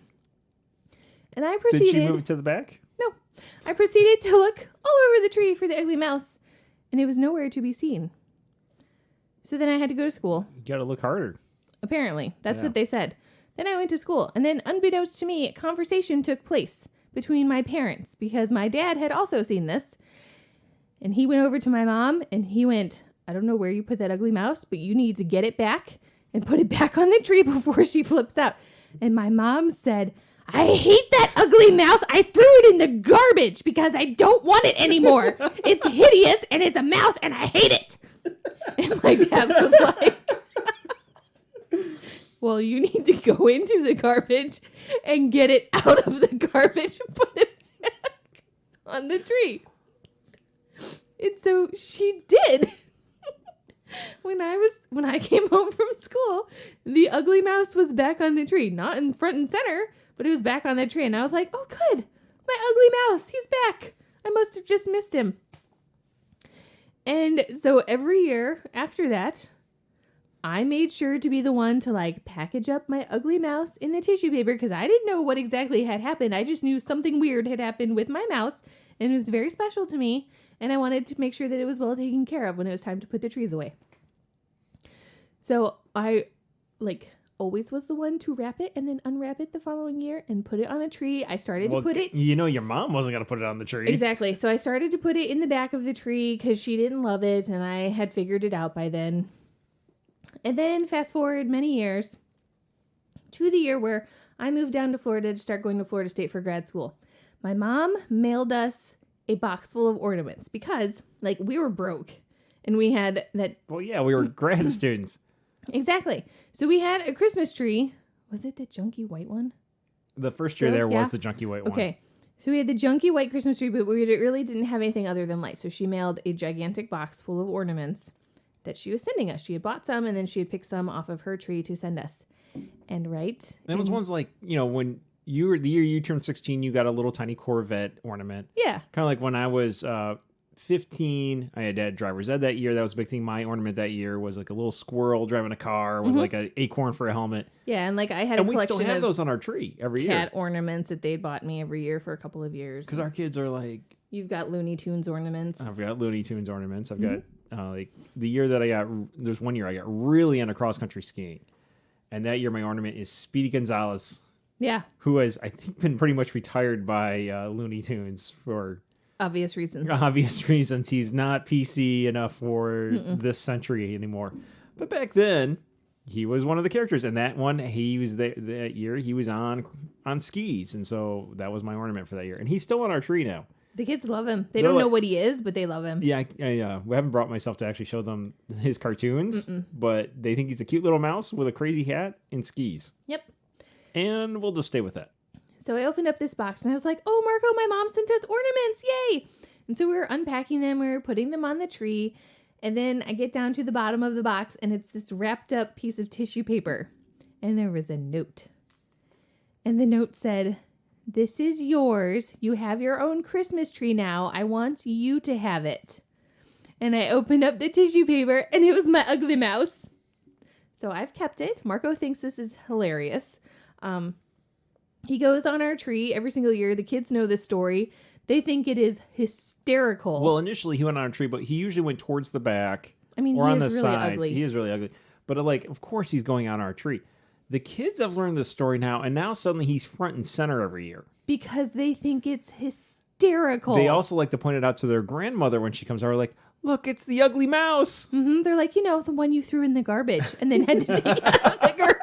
And I proceeded. Did she move it to the back? No. I proceeded to look all over the tree for the ugly mouse and it was nowhere to be seen. So then I had to go to school. You got to look harder. Apparently. That's what they said. Then I went to school, and then unbeknownst to me, a conversation took place between my parents because my dad had also seen this. And he went over to my mom, and he went, I don't know where you put that ugly mouse, but you need to get it back and put it back on the tree before she flips out. And my mom said, I hate that ugly mouse. I threw it in the garbage because I don't want it anymore. It's hideous, and it's a mouse, and I hate it. And my dad was like... Well, you need to go into the garbage and get it out of the garbage and put it back on the tree. And so she did. When I came home from school, the ugly mouse was back on the tree. Not in front and center, but it was back on the tree. And I was like, oh, good. My ugly mouse, he's back. I must have just missed him. And so every year after that, I made sure to be the one to package up my ugly mouse in the tissue paper because I didn't know what exactly had happened. I just knew something weird had happened with my mouse And it was very special to me. And I wanted to make sure that it was well taken care of when it was time to put the trees away. So I always was the one to wrap it and then unwrap it the following year and put it on the tree. I started to put it. You know, your mom wasn't going to put it on the tree. Exactly. So I started to put it in the back of the tree because she didn't love it. And I had figured it out by then. And then fast forward many years to the year where I moved down to Florida to start going to Florida State for grad school. My mom mailed us a box full of ornaments because, we were broke. And we had that... Well, yeah, we were grad students. Exactly. So we had a Christmas tree. Was it the junky white one? The first year there was the junky white one. Okay. So we had the junky white Christmas tree, but we really didn't have anything other than lights. So she mailed a gigantic box full of ornaments that she was sending us. She had bought some, and then she had picked some off of her tree to send us. And That was ones when the year you turned 16, you got a little tiny Corvette ornament. Yeah. Kind of like when I was 15, I had driver's ed that year. That was a big thing. My ornament that year was like a little squirrel driving a car with like an acorn for a helmet. Yeah, and I had a collection and we still have those on our tree every year. Cat ornaments that they'd bought me every year for a couple of years. Because our kids are like... You've got Looney Tunes ornaments. I've got Looney Tunes ornaments. I've got the year that there's one year I got really into cross-country skiing. And that year my ornament is Speedy Gonzalez. Yeah. Who has, I think, been pretty much retired by Looney Tunes for... Obvious reasons. He's not PC enough for this century anymore. But back then, he was one of the characters. And that one, he was that year, he was on skis. And so that was my ornament for that year. And he's still on our tree now. The kids love him. They don't know what he is, but they love him. Yeah, we haven't brought myself to actually show them his cartoons. But they think he's a cute little mouse with a crazy hat and skis. Yep. And we'll just stay with that. So I opened up this box and I was like, oh, Marco, my mom sent us ornaments. Yay. And so we were unpacking them. We were putting them on the tree. And then I get down to the bottom of the box and it's this wrapped up piece of tissue paper. And there was a note. And the note said, this is yours. You have your own Christmas tree now. I want you to have it. And I opened up the tissue paper and it was my ugly mouse. So I've kept it. Marco thinks this is hilarious. He goes on our tree every single year. The kids know this story. They think it is hysterical. Well, initially he went on our tree, but he usually went towards the back. I mean, or he on is the really sides. ugly. He is really ugly. But of course he's going on our tree. The kids have learned this story now, and now suddenly he's front and center every year. Because they think it's hysterical. They also like to point it out to their grandmother when she comes over, like, look, it's the ugly mouse. Mm-hmm. They're like, the one you threw in the garbage and then had to take it out of the garbage.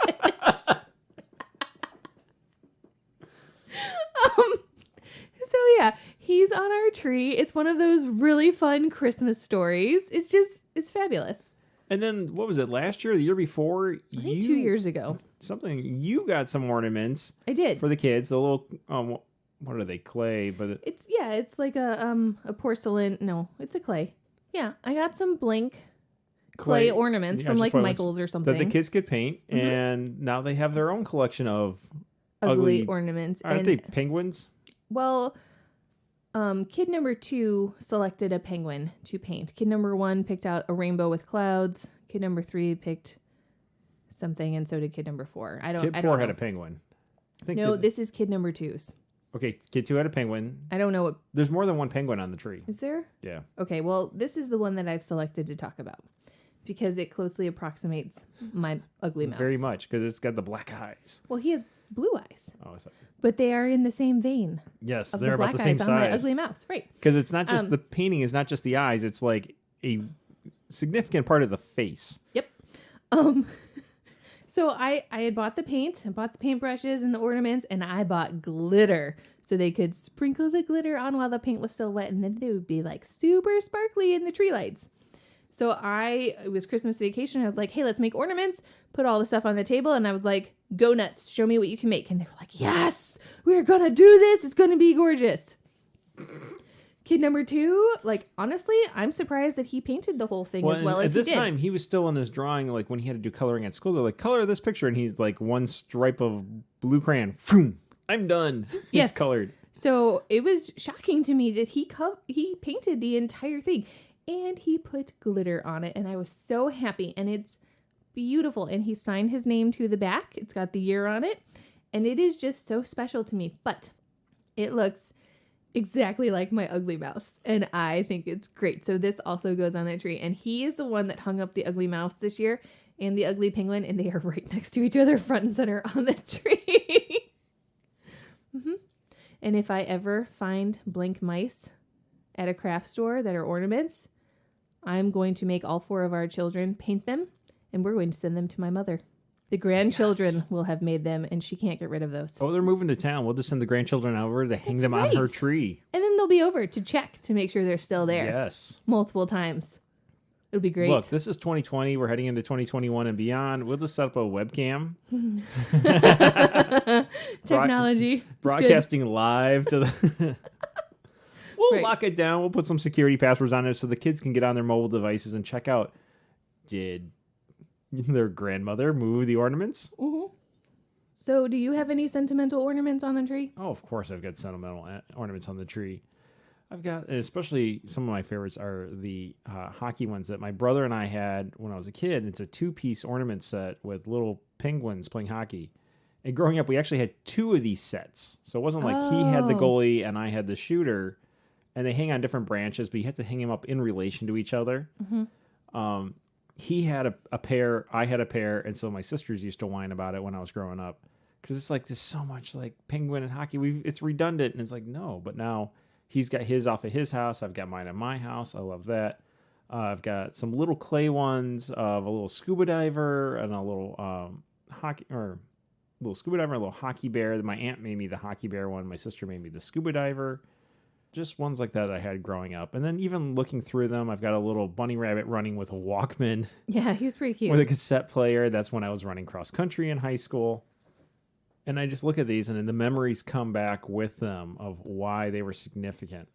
So yeah, he's on our tree. It's one of those really fun Christmas stories. It's fabulous. And then, what was it, last year or the year before? I think 2 years ago. You got some ornaments. I did. For the kids, the little, what are they, clay? But it's like a porcelain, no, it's a clay. Yeah, I got some blank clay ornaments from Michael's or something. That the kids could paint, and now they have their own collection of ugly ornaments. Aren't they penguins? Well, kid number 2 selected a penguin to paint. Kid number 1 picked out a rainbow with clouds. Kid number 3 picked something, and so did kid number 4. Kid 4 had a penguin. This is kid number 2's. Okay, kid 2 had a penguin. I don't know what... There's more than one penguin on the tree. Is there? Yeah. Okay, well, this is the one that I've selected to talk about because it closely approximates my ugly mouse. Very much, because it's got the black eyes. Well, he has blue eyes. Oh, sorry. But they are in the same vein. Yes, they're about the same size. On my ugly mouse, right? Because it's not just the painting is not just the eyes; it's like a significant part of the face. Yep. So I had bought the paint, and bought the paintbrushes and the ornaments, and I bought glitter so they could sprinkle the glitter on while the paint was still wet, and then they would be like super sparkly in the tree lights. So it was Christmas vacation. I was like, hey, let's make ornaments, put all the stuff on the table. And I was like, go nuts. Show me what you can make. And they were like, yes, we're going to do this. It's going to be gorgeous. Kid number 2, honestly, I'm surprised that he painted the whole thing as well as he did. At this time, he was still in his drawing, when he had to do coloring at school. They're like, color this picture. And he's like, one stripe of blue crayon. Phoom, I'm done. Yes. It's colored. So it was shocking to me that he painted the entire thing. And he put glitter on it, and I was so happy, and it's beautiful. And he signed his name to the back. It's got the year on it, and it is just so special to me. But it looks exactly like my ugly mouse, and I think it's great. So this also goes on that tree, and he is the one that hung up the ugly mouse this year and the ugly penguin, and they are right next to each other, front and center on the tree. And if I ever find blank mice at a craft store that are ornaments, I'm going to make all 4 of our children paint them, and we're going to send them to my mother. The grandchildren will have made them, and she can't get rid of those. Oh, they're moving to town. We'll just send the grandchildren over to hang them on her tree. And then they'll be over to check to make sure they're still there. Yes. Multiple times. It'll be great. Look, this is 2020. We're heading into 2021 and beyond. We'll just set up a webcam. Technology. Broadcasting live to the... We'll lock it down. We'll put some security passwords on it so the kids can get on their mobile devices and check out, did their grandmother move the ornaments? Mm-hmm. So do you have any sentimental ornaments on the tree? Oh, of course I've got sentimental ornaments on the tree. I've got, especially some of my favorites are the hockey ones that my brother and I had when I was a kid. It's a 2-piece ornament set with little penguins playing hockey. And growing up, we actually had 2 of these sets. So it wasn't like he had the goalie and I had the shooter. And they hang on different branches, but you have to hang them up in relation to each other. Mm-hmm. He had a pair, I had a pair, and so my sisters used to whine about it when I was growing up. Because it's like, there's so much like penguin and hockey. It's redundant. And it's like, no, but now... He's got his off at his house. I've got mine at my house. I love that. I've got some little clay ones of a little scuba diver and a little little scuba diver, a little hockey bear. My aunt made me the hockey bear one. My sister made me the scuba diver. Just ones like that I had growing up. And then even looking through them, I've got a little bunny rabbit running with a Walkman. Yeah, he's pretty cute. With a cassette player. That's when I was running cross country in high school. And I just look at these, and then the memories come back with them of why they were significant.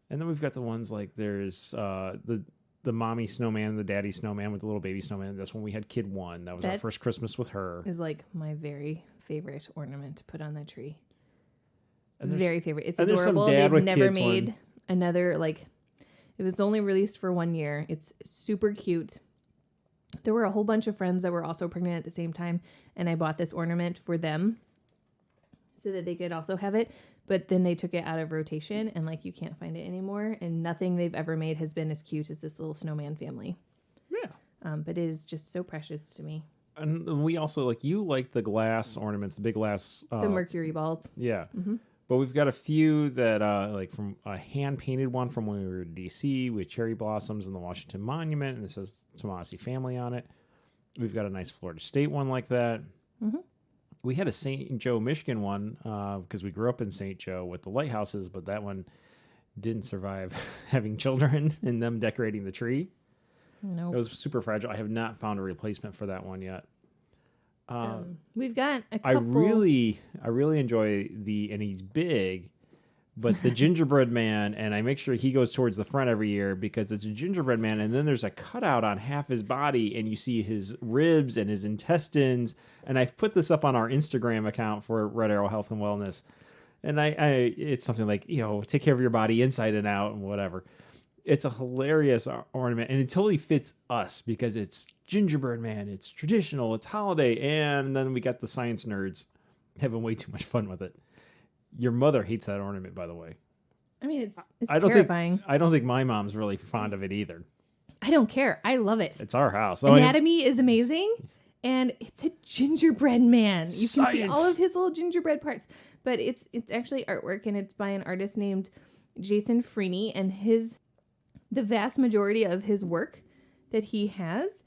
And then we've got the ones like there's the mommy snowman and the daddy snowman with the little baby snowman. That's when we had kid 1. That was our first Christmas with her. Is like my very favorite ornament to put on the tree. Very favorite. It's adorable. They've never made another, like, it was only released for 1 year. It's super cute. There were a whole bunch of friends that were also pregnant at the same time, and I bought this ornament for them so that they could also have it. But then they took it out of rotation, and like you can't find it anymore. And nothing they've ever made has been as cute as this little snowman family. Yeah. But it is just so precious to me. And we also you like the glass ornaments, the big glass, the mercury balls. Yeah. Mm-hmm. But we've got a few that, like from a hand-painted one from when we were in D.C. with cherry blossoms and the Washington Monument, and it says Tomasi family on it. We've got a nice Florida State one like that. Mm-hmm. We had a St. Joe, Michigan one because we grew up in St. Joe with the lighthouses, but that one didn't survive having children and them decorating the tree. No, nope. It was super fragile. I have not found a replacement for that one yet. We've got a couple. I really enjoy and he's big, but the gingerbread man, and I make sure he goes towards the front every year because it's a gingerbread man, and then there's a cutout on half his body, and you see his ribs and his intestines, and I've put this up on our Instagram account for Red Arrow Health and Wellness, and it's something like, take care of your body inside and out and whatever. It's a hilarious ornament, and it totally fits us because it's gingerbread man, it's traditional, it's holiday, and then we got the science nerds having way too much fun with it. Your mother hates that ornament, by the way. I mean, it's terrifying. I don't think my mom's really fond of it either. I don't care. I love it. It's our house. Anatomy is amazing, and it's a gingerbread man. You can see all of his little gingerbread parts, but it's actually artwork, and it's by an artist named Jason Freeney, and the vast majority of his work that he has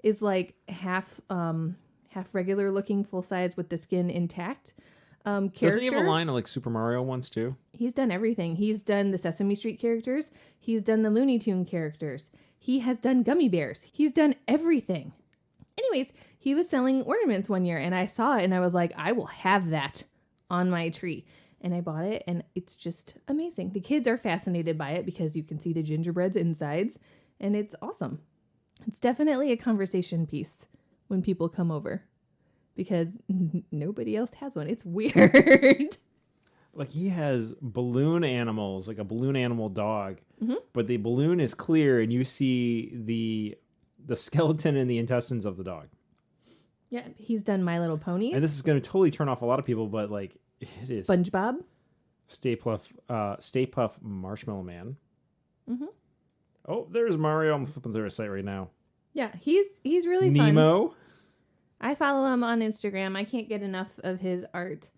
is like half regular looking, full size with the skin intact. Doesn't he have a line of like Super Mario ones too? He's done everything. He's done the Sesame Street characters. He's done the Looney Tune characters. He has done gummy bears. He's done everything. Anyways, he was selling ornaments one year, and I saw it, and I was like, I will have that on my tree. And I bought it, and it's just amazing. The kids are fascinated by it because you can see the gingerbread's insides, and it's awesome. It's definitely a conversation piece when people come over because nobody else has one. It's weird. Like he has balloon animals, like a balloon animal dog, mm-hmm. but the balloon is clear, and you see the skeleton and the intestines of the dog. Yeah, he's done My Little Ponies. And this is going to totally turn off a lot of people, but like... It is. SpongeBob. Stay Puff Marshmallow Man. Mm-hmm. Oh, there's Mario. I'm flipping through his site right now. Yeah, he's really fun. Nemo. I follow him on Instagram. I can't get enough of his art.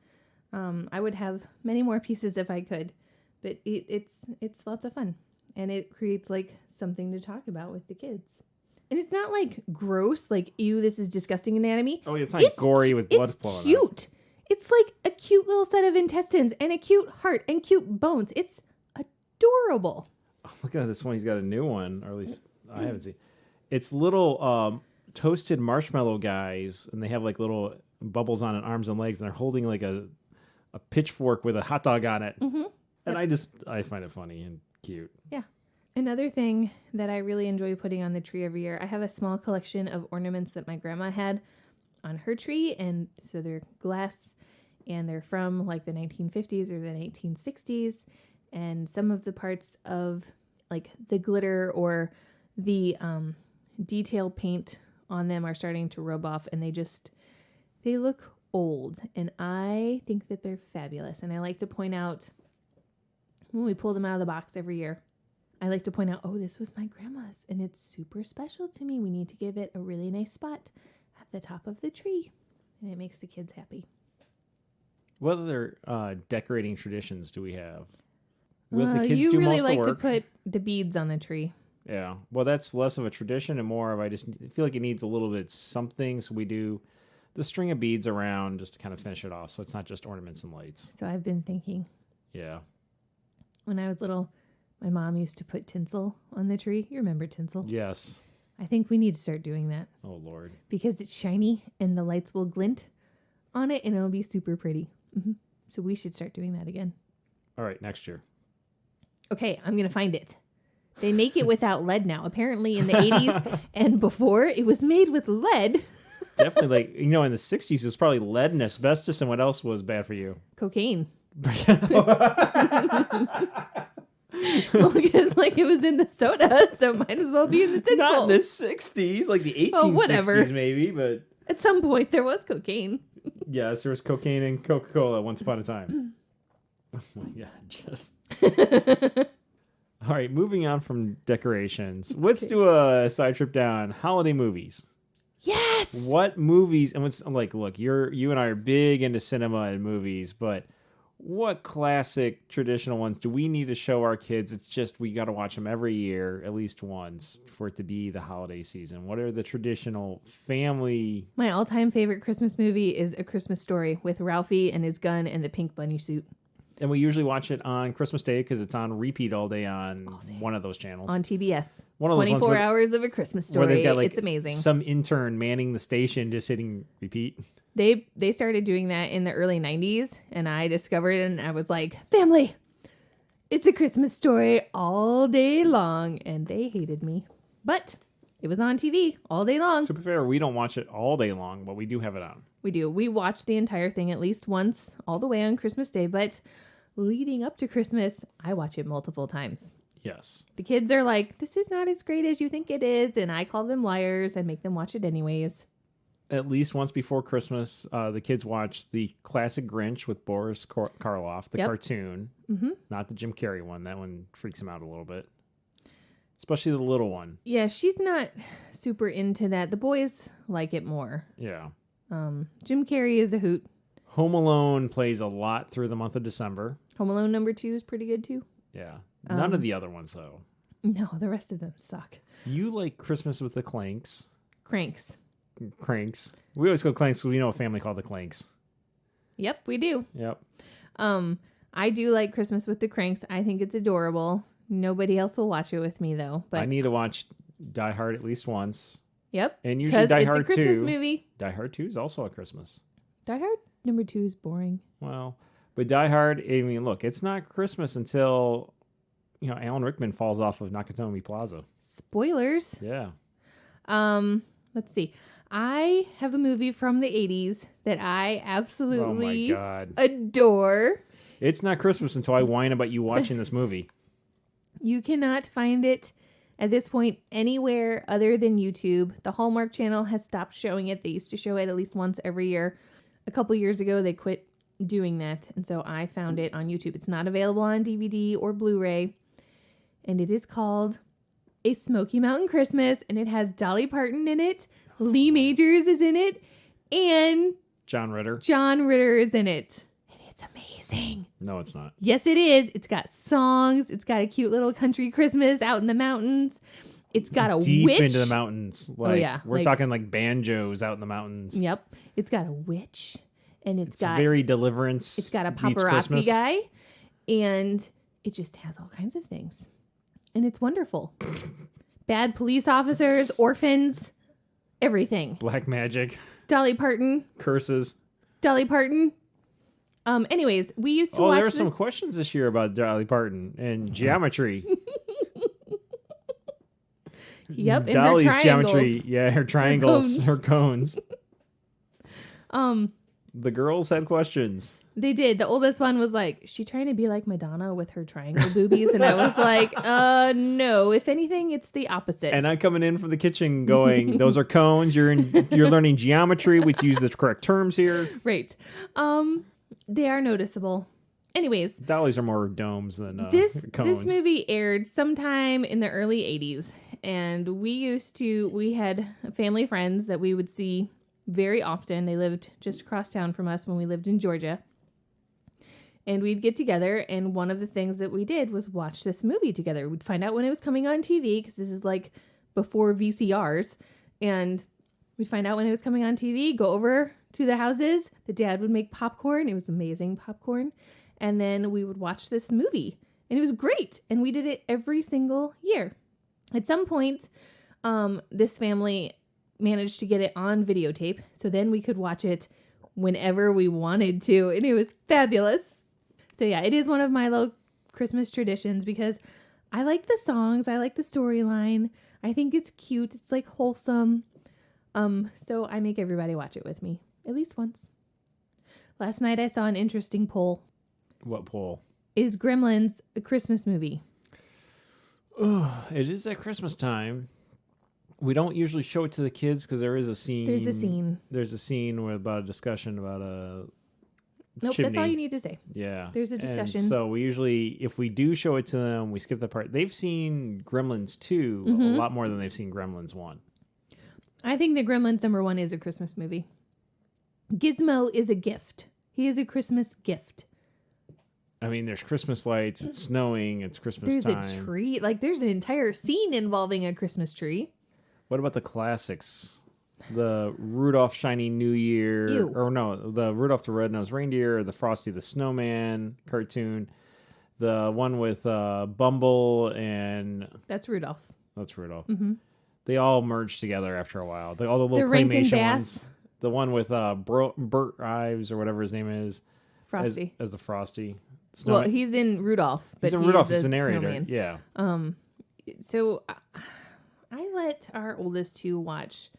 I would have many more pieces if I could, but it's lots of fun, and it creates like something to talk about with the kids. And it's not like gross, like ew, this is disgusting anatomy. Oh, it's not gory with blood flowing. It's cute. It's like a cute little set of intestines and a cute heart and cute bones. It's adorable. Oh, look at this one. He's got a new one, or at least I haven't seen. It's little toasted marshmallow guys, and they have like little bubbles on it, arms and legs, and they're holding like a pitchfork with a hot dog on it. Mm-hmm. And I find it funny and cute. Yeah. Another thing that I really enjoy putting on the tree every year, I have a small collection of ornaments that my grandma had on her tree. And so they're glass and they're from like the 1950s or the 1960s. And some of the parts of like the glitter or the detail paint on them are starting to rub off, and they look old. And I think that they're fabulous. And I like to point out when we pull them out of the box every year, I like to point out, oh, this was my grandma's and it's super special to me. We need to give it a really nice spot at the top of the tree. And it makes the kids happy. What other decorating traditions do we have? Will the kids you do really most like of the to work? put the beads on the tree. Yeah. Well, that's less of a tradition and more of I just feel like it needs a little bit something. So we do the string of beads around just to kind of finish it off. So it's not just ornaments and lights. So I've been thinking. Yeah. When I was little, my mom used to put tinsel on the tree. You remember tinsel? Yes. I think we need to start doing that. Oh, Lord. Because it's shiny and the lights will glint on it and it'll be super pretty. Mm-hmm. So we should start doing that again. All right, next year. Okay, I'm going to find it. They make it without lead now. Apparently in the 80s and before, it was made with lead. Definitely, like, in the 60s, it was probably lead and asbestos, and what else was bad for you? Cocaine. Well, because it was in the soda, so might as well be in the tinsel. Not in the 60s, like the 1860s whatever. maybe, but... At some point, there was cocaine. Yes, there was cocaine in Coca-Cola once upon a time. Oh my God, Jess. All right, moving on from decorations. Let's do a side trip down holiday movies. Yes! What movies, and I'm like, look, you and I are big into cinema and movies, but what classic traditional ones do we need to show our kids? It's just we got to watch them every year, at least once, for it to be the holiday season. What are the traditional family? My all-time favorite Christmas movie is A Christmas Story with Ralphie and his gun and the pink bunny suit. And we usually watch it on Christmas Day because it's on repeat all day on one of those channels. On TBS. One of those 24 hours of A Christmas Story. Where they've got, it's amazing. Some intern manning the station just hitting repeat. They started doing that in the early 90s, and I discovered it, and I was like, family, it's A Christmas Story all day long. And they hated me. But it was on TV all day long. To be fair, we don't watch it all day long, but we do have it on. We do. We watch the entire thing at least once all the way on Christmas Day, but leading up to Christmas, I watch it multiple times. Yes. The kids are like, this is not as great as you think it is, and I call them liars and make them watch it anyways. At least once before Christmas, the kids watch the classic Grinch with Boris Karloff, the cartoon, not the Jim Carrey one. That one freaks him out a little bit, especially the little one. Yeah, she's not super into that. The boys like it more. Yeah. Jim Carrey is a hoot. Home Alone plays a lot through the month of December. Home Alone '2 is pretty good too. Yeah. None of the other ones, though. No, the rest of them suck. You like Christmas with the Cranks. Cranks. We always go Clanks because we know a family called the Clanks. Yep, we do. Yep. I do like Christmas with the Cranks. I think it's adorable. Nobody else will watch it with me, though. But I need to watch Die Hard at least once. Yep. And usually Die Hard 2. It's a Christmas movie. Die Hard 2 is also at Christmas. Die Hard #2 is boring. Well, but Die Hard, I mean, look, it's not Christmas until, Alan Rickman falls off of Nakatomi Plaza. Spoilers. Yeah. Let's see. I have a movie from the 80s that I absolutely adore. It's not Christmas until I whine about you watching this movie. You cannot find it at this point anywhere other than YouTube. The Hallmark Channel has stopped showing it. They used to show it at least once every year. A couple years ago, they quit doing that. And so I found it on YouTube. It's not available on DVD or Blu-ray. And it is called A Smoky Mountain Christmas. And it has Dolly Parton in it. Lee Majors is in it. And John Ritter. John Ritter is in it. And it's amazing. No, it's not. Yes, it is. It's got songs. It's got a cute little country Christmas out in the mountains. It's got a deep witch. into the mountains. Like, oh, yeah. We're talking like banjos out in the mountains. Yep. It's got a witch. And it's got very Deliverance. It's got a meets paparazzi Christmas. guy. And it just has all kinds of things. And it's wonderful. Bad police officers, orphans, everything. Black magic. Dolly Parton. Curses. Dolly Parton. Anyways, we used to watch there were this. some questions this year about Dolly Parton and geometry. Yep, and Dolly's her triangles. geometry. Yeah, her triangles, her cones. Um, The girls had questions. They did. The oldest one was like, "She trying to be like Madonna with her triangle boobies?" And I was like, no. If anything, it's the opposite." And I'm coming in from the kitchen going, "Those are cones. You're learning geometry. We use the correct terms here." Right. They are noticeable. Anyways, Dollies are more domes than this cones. movie aired sometime in the early 80s, and we had family friends that we would see very often. They lived just across town from us when we lived in Georgia. And we'd get together, and one of the things that we did was watch this movie together. We'd find out when it was coming on TV, because this is like before VCRs. And we'd find out when it was coming on TV, go over to the houses. The dad would make popcorn. It was amazing popcorn. And then we would watch this movie. And it was great. And we did it every single year. At some point, this family managed to get it on videotape. So then we could watch it whenever we wanted to. And it was fabulous. So yeah, it is one of my little Christmas traditions because I like the songs. I like the storyline. I think it's cute. It's like wholesome. So I make everybody watch it with me at least once. Last night I saw an interesting poll. What poll? Is Gremlins a Christmas movie? Oh, it is at Christmas time. We don't usually show it to the kids because there is a scene. There's a scene. There's a scene about a discussion about a Nope, chimney. that's all you need to say. Yeah. There's a discussion. And so we usually, if we do show it to them, we skip the part. They've seen Gremlins 2 a lot more than they've seen Gremlins 1. I think the Gremlins #1 is a Christmas movie. Gizmo is a gift. He is a Christmas gift. I mean, there's Christmas lights. It's snowing. It's Christmas There's time. a tree. Like, there's an entire scene involving a Christmas tree. What about the classics? The Rudolph Shiny New Year. Ew. Or no, the Rudolph the Red-Nosed Reindeer, or the Frosty the Snowman cartoon. The one with Bumble and... That's Rudolph. That's Rudolph. Mm-hmm. They all merged together after a while. All the little Rankin claymation Bass. ones. The one with Bert Ives or whatever his name is. Frosty. As the Frosty. Well, he's in Rudolph. But he's in Rudolph. He's the the narrator. snowman. Yeah. So I let our oldest two watch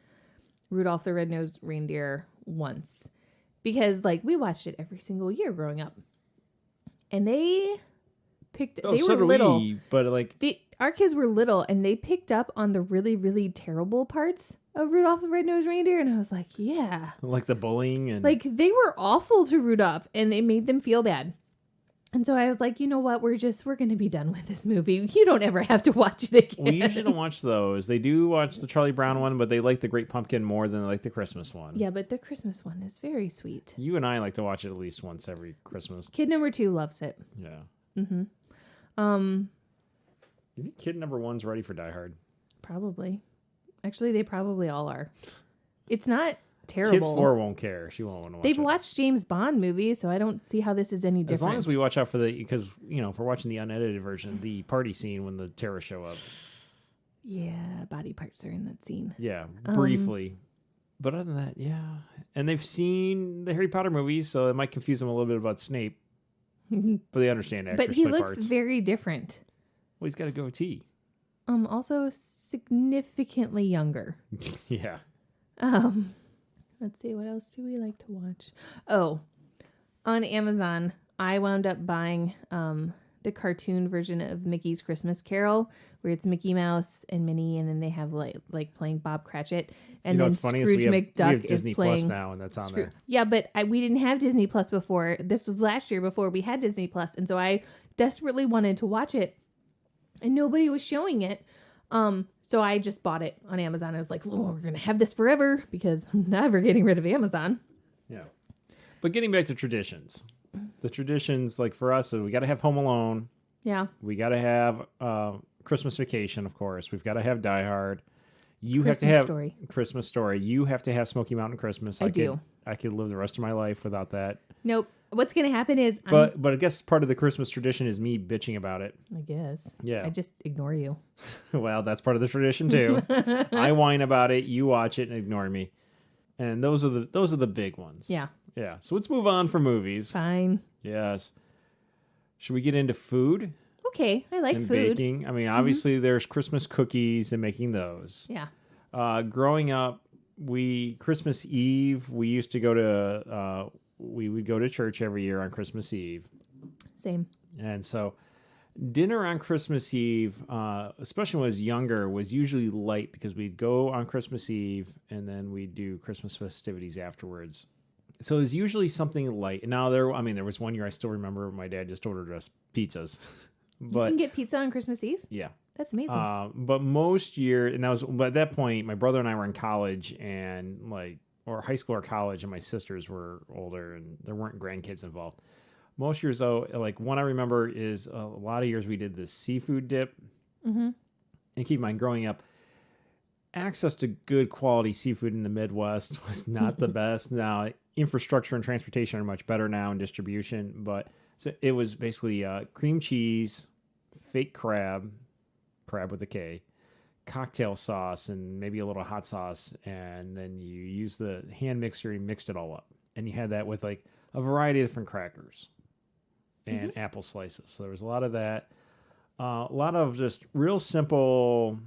Rudolph the Red-Nosed Reindeer once. Because, like, we watched it every single year growing up. And they were little. But, like... Our kids were little, and they picked up on the really, really terrible parts of Rudolph the Red-Nosed Reindeer, and I was like, yeah. Like the bullying and... Like, they were awful to Rudolph, and it made them feel bad. And so I was like, you know what? We're going to be done with this movie. You don't ever have to watch it again. We usually don't watch those. They do watch the Charlie Brown one, but they like the Great Pumpkin more than they like the Christmas one. Yeah, but the Christmas one is very sweet. You and I like to watch it at least once every Christmas. Kid number 2 loves it. Yeah. Mm-hmm. You think kid number 1's ready for Die Hard? Probably. Actually, they probably all are. It's not terrible. Kid 4 won't care. She won't want to watch it. They've watched James Bond movies, so I don't see how this is any different. As long as we watch out for because, if we're watching the unedited version, the party scene when the terrorists show up. Yeah, body parts are in that scene. Yeah, briefly. But other than that, yeah. And they've seen the Harry Potter movies, so it might confuse them a little bit about Snape. But they understand actors But he play looks parts. very different. Well, he's got a goatee. Also significantly younger. Yeah. Let's see, what else do we like to watch? Oh, on Amazon, I wound up buying the cartoon version of Mickey's Christmas Carol, where it's Mickey Mouse and Minnie, and then they have like playing Bob Cratchit, and then funny Scrooge McDuck we have is Disney playing Plus now, and that's on there. Yeah, but we didn't have Disney Plus before. This was last year before we had Disney Plus, and so I desperately wanted to watch it, and nobody was showing it. So I just bought it on Amazon. I was like, oh, we're gonna have this forever because I'm never getting rid of Amazon. Yeah, but getting back to traditions. The traditions, like for us, so we got to have Home Alone. Yeah. We got to have Christmas Vacation, of course. We've got to have Die Hard. You Christmas have to have Story. Christmas Story. You have to have Smoky Mountain Christmas. I do. I could live the rest of my life without that. Nope. What's going to happen is... But I guess part of the Christmas tradition is me bitching about it. I guess. Yeah. I just ignore you. Well, that's part of the tradition, too. I whine about it. You watch it and ignore me. And those are the big ones. Yeah. Yeah. So let's move on for movies. Fine. Yes. Should we get into food? Okay. I like and food. Baking. I mean, obviously there's Christmas cookies and making those. Yeah. Growing up, Christmas Eve, we used to go to, we would go to church every year on Christmas Eve. Same. And so dinner on Christmas Eve, especially when I was younger, was usually light because we'd go on Christmas Eve and then we'd do Christmas festivities afterwards. So it was usually something light. Now there was one year I still remember my dad just ordered us pizzas. But you can get pizza on Christmas Eve? Yeah. That's amazing. But most year, and but at that point, my brother and I were in college and or high school or college, and my sisters were older and there weren't grandkids involved. Most years though, one I remember is a lot of years we did this seafood dip. Mm-hmm. And keep in mind, growing up, access to good quality seafood in the Midwest was not the best. Now, infrastructure and transportation are much better now in distribution, but so it was basically cream cheese, fake crab with a K, cocktail sauce, and maybe a little hot sauce, and then you use the hand mixer, you mixed it all up. And you had that with a variety of different crackers and apple slices. So there was a lot of that. A lot of just real simple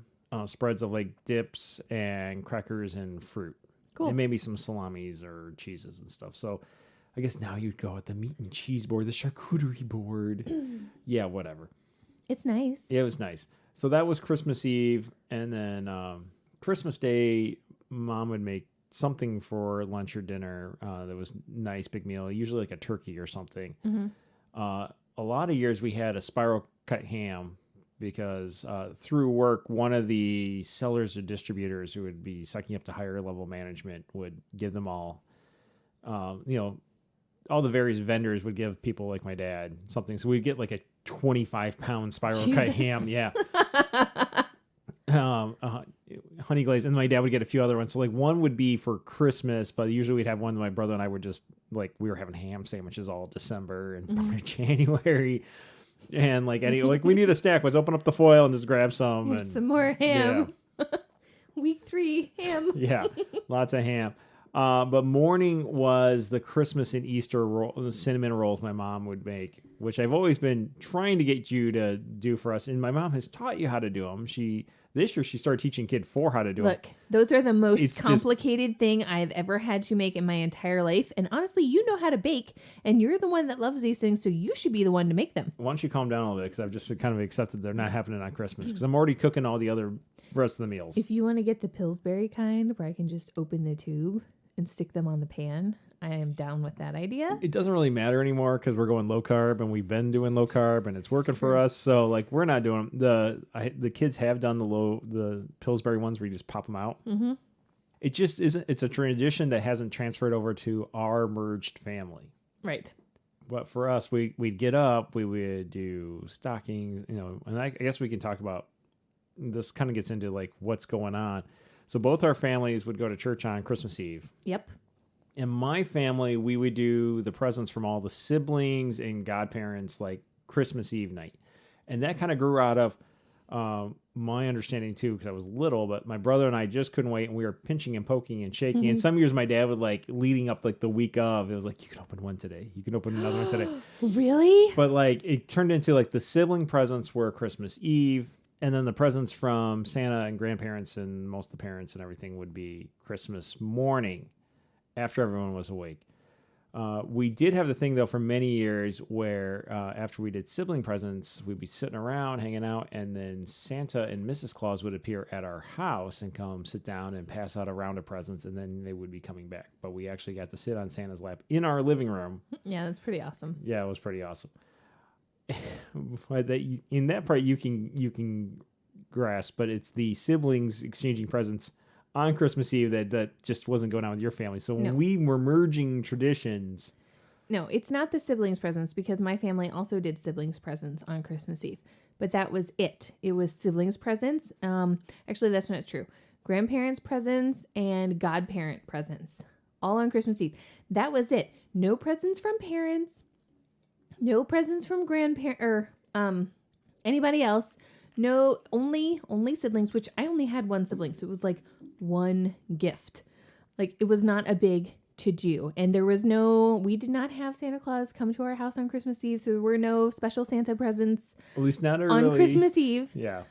spreads of dips and crackers and fruit. Cool. And maybe some salamis or cheeses and stuff. So I guess now you'd go with the meat and cheese board, the charcuterie board. Yeah, whatever. It's nice. Yeah, it was nice. So that was Christmas Eve. And then Christmas Day, Mom would make something for lunch or dinner that was nice, big meal, usually a turkey or something. Mm-hmm. A lot of years we had a spiral cut ham because through work, one of the sellers or distributors who would be sucking up to higher level management would give them all, all the various vendors would give people like my dad something. So we'd get a 25-pound spiral cut ham. Yeah. Honey glaze. And my dad would get a few other ones. So one would be for Christmas, but usually we'd have one that my brother and I would just we were having ham sandwiches all December and January. And we need a snack. Let's open up the foil and just grab some. Here's some more ham. Yeah. Week 3 ham. Yeah. Lots of ham. But morning was the Christmas and Easter the cinnamon rolls my mom would make, which I've always been trying to get you to do for us. And my mom has taught you how to do them. This year she started teaching kid 4 how to do them. Look, those are the most complicated thing I've ever had to make in my entire life. And honestly, you know how to bake, and you're the one that loves these things, so you should be the one to make them. Why don't you calm down a little bit, because I've just kind of accepted they're not happening on Christmas, because I'm already cooking all the other rest of the meals. If you want to get the Pillsbury kind, where I can just open the tube and stick them on the pan, I am down with that idea. It doesn't really matter anymore because we're going low carb, and we've been doing low carb, and it's working for us. So we're not doing the kids have done the Pillsbury ones where you just pop them out. Mm-hmm. It just isn't. It's a tradition that hasn't transferred over to our merged family. Right. But for us, we'd get up, we would do stockings, and I guess we can talk about this. Kind of gets into what's going on. So both our families would go to church on Christmas Eve. Yep. In my family, we would do the presents from all the siblings and godparents Christmas Eve night. And that kind of grew out of my understanding too, because I was little, but my brother and I just couldn't wait, and we were pinching and poking and shaking. Mm-hmm. And some years my dad would leading up the week of, it was you can open one today. You can open another one today. Really? But it turned into the sibling presents were Christmas Eve. And then the presents from Santa and grandparents and most of the parents and everything would be Christmas morning after everyone was awake. We did have the thing, though, for many years where after we did sibling presents, we'd be sitting around hanging out, and then Santa and Mrs. Claus would appear at our house and come sit down and pass out a round of presents, and then they would be coming back. But we actually got to sit on Santa's lap in our living room. Yeah, that's pretty awesome. Yeah, it was pretty awesome. But in that part, you can grasp, but it's the siblings exchanging presents on Christmas Eve that just wasn't going on with your family. So when we were merging traditions. No, it's not the siblings presents, because my family also did siblings presents on Christmas Eve. But that was it. It was siblings presents. Actually, that's not true. Grandparents presents and godparent presents. All on Christmas Eve. That was it. No presents from parents. No presents from grandparents or anybody else. No, only siblings, which I only had one sibling. So it was like one gift. Like, it was not a big to do. And we did not have Santa Claus come to our house on Christmas Eve. So there were no special Santa presents. At least not early. On Christmas Eve. Yeah.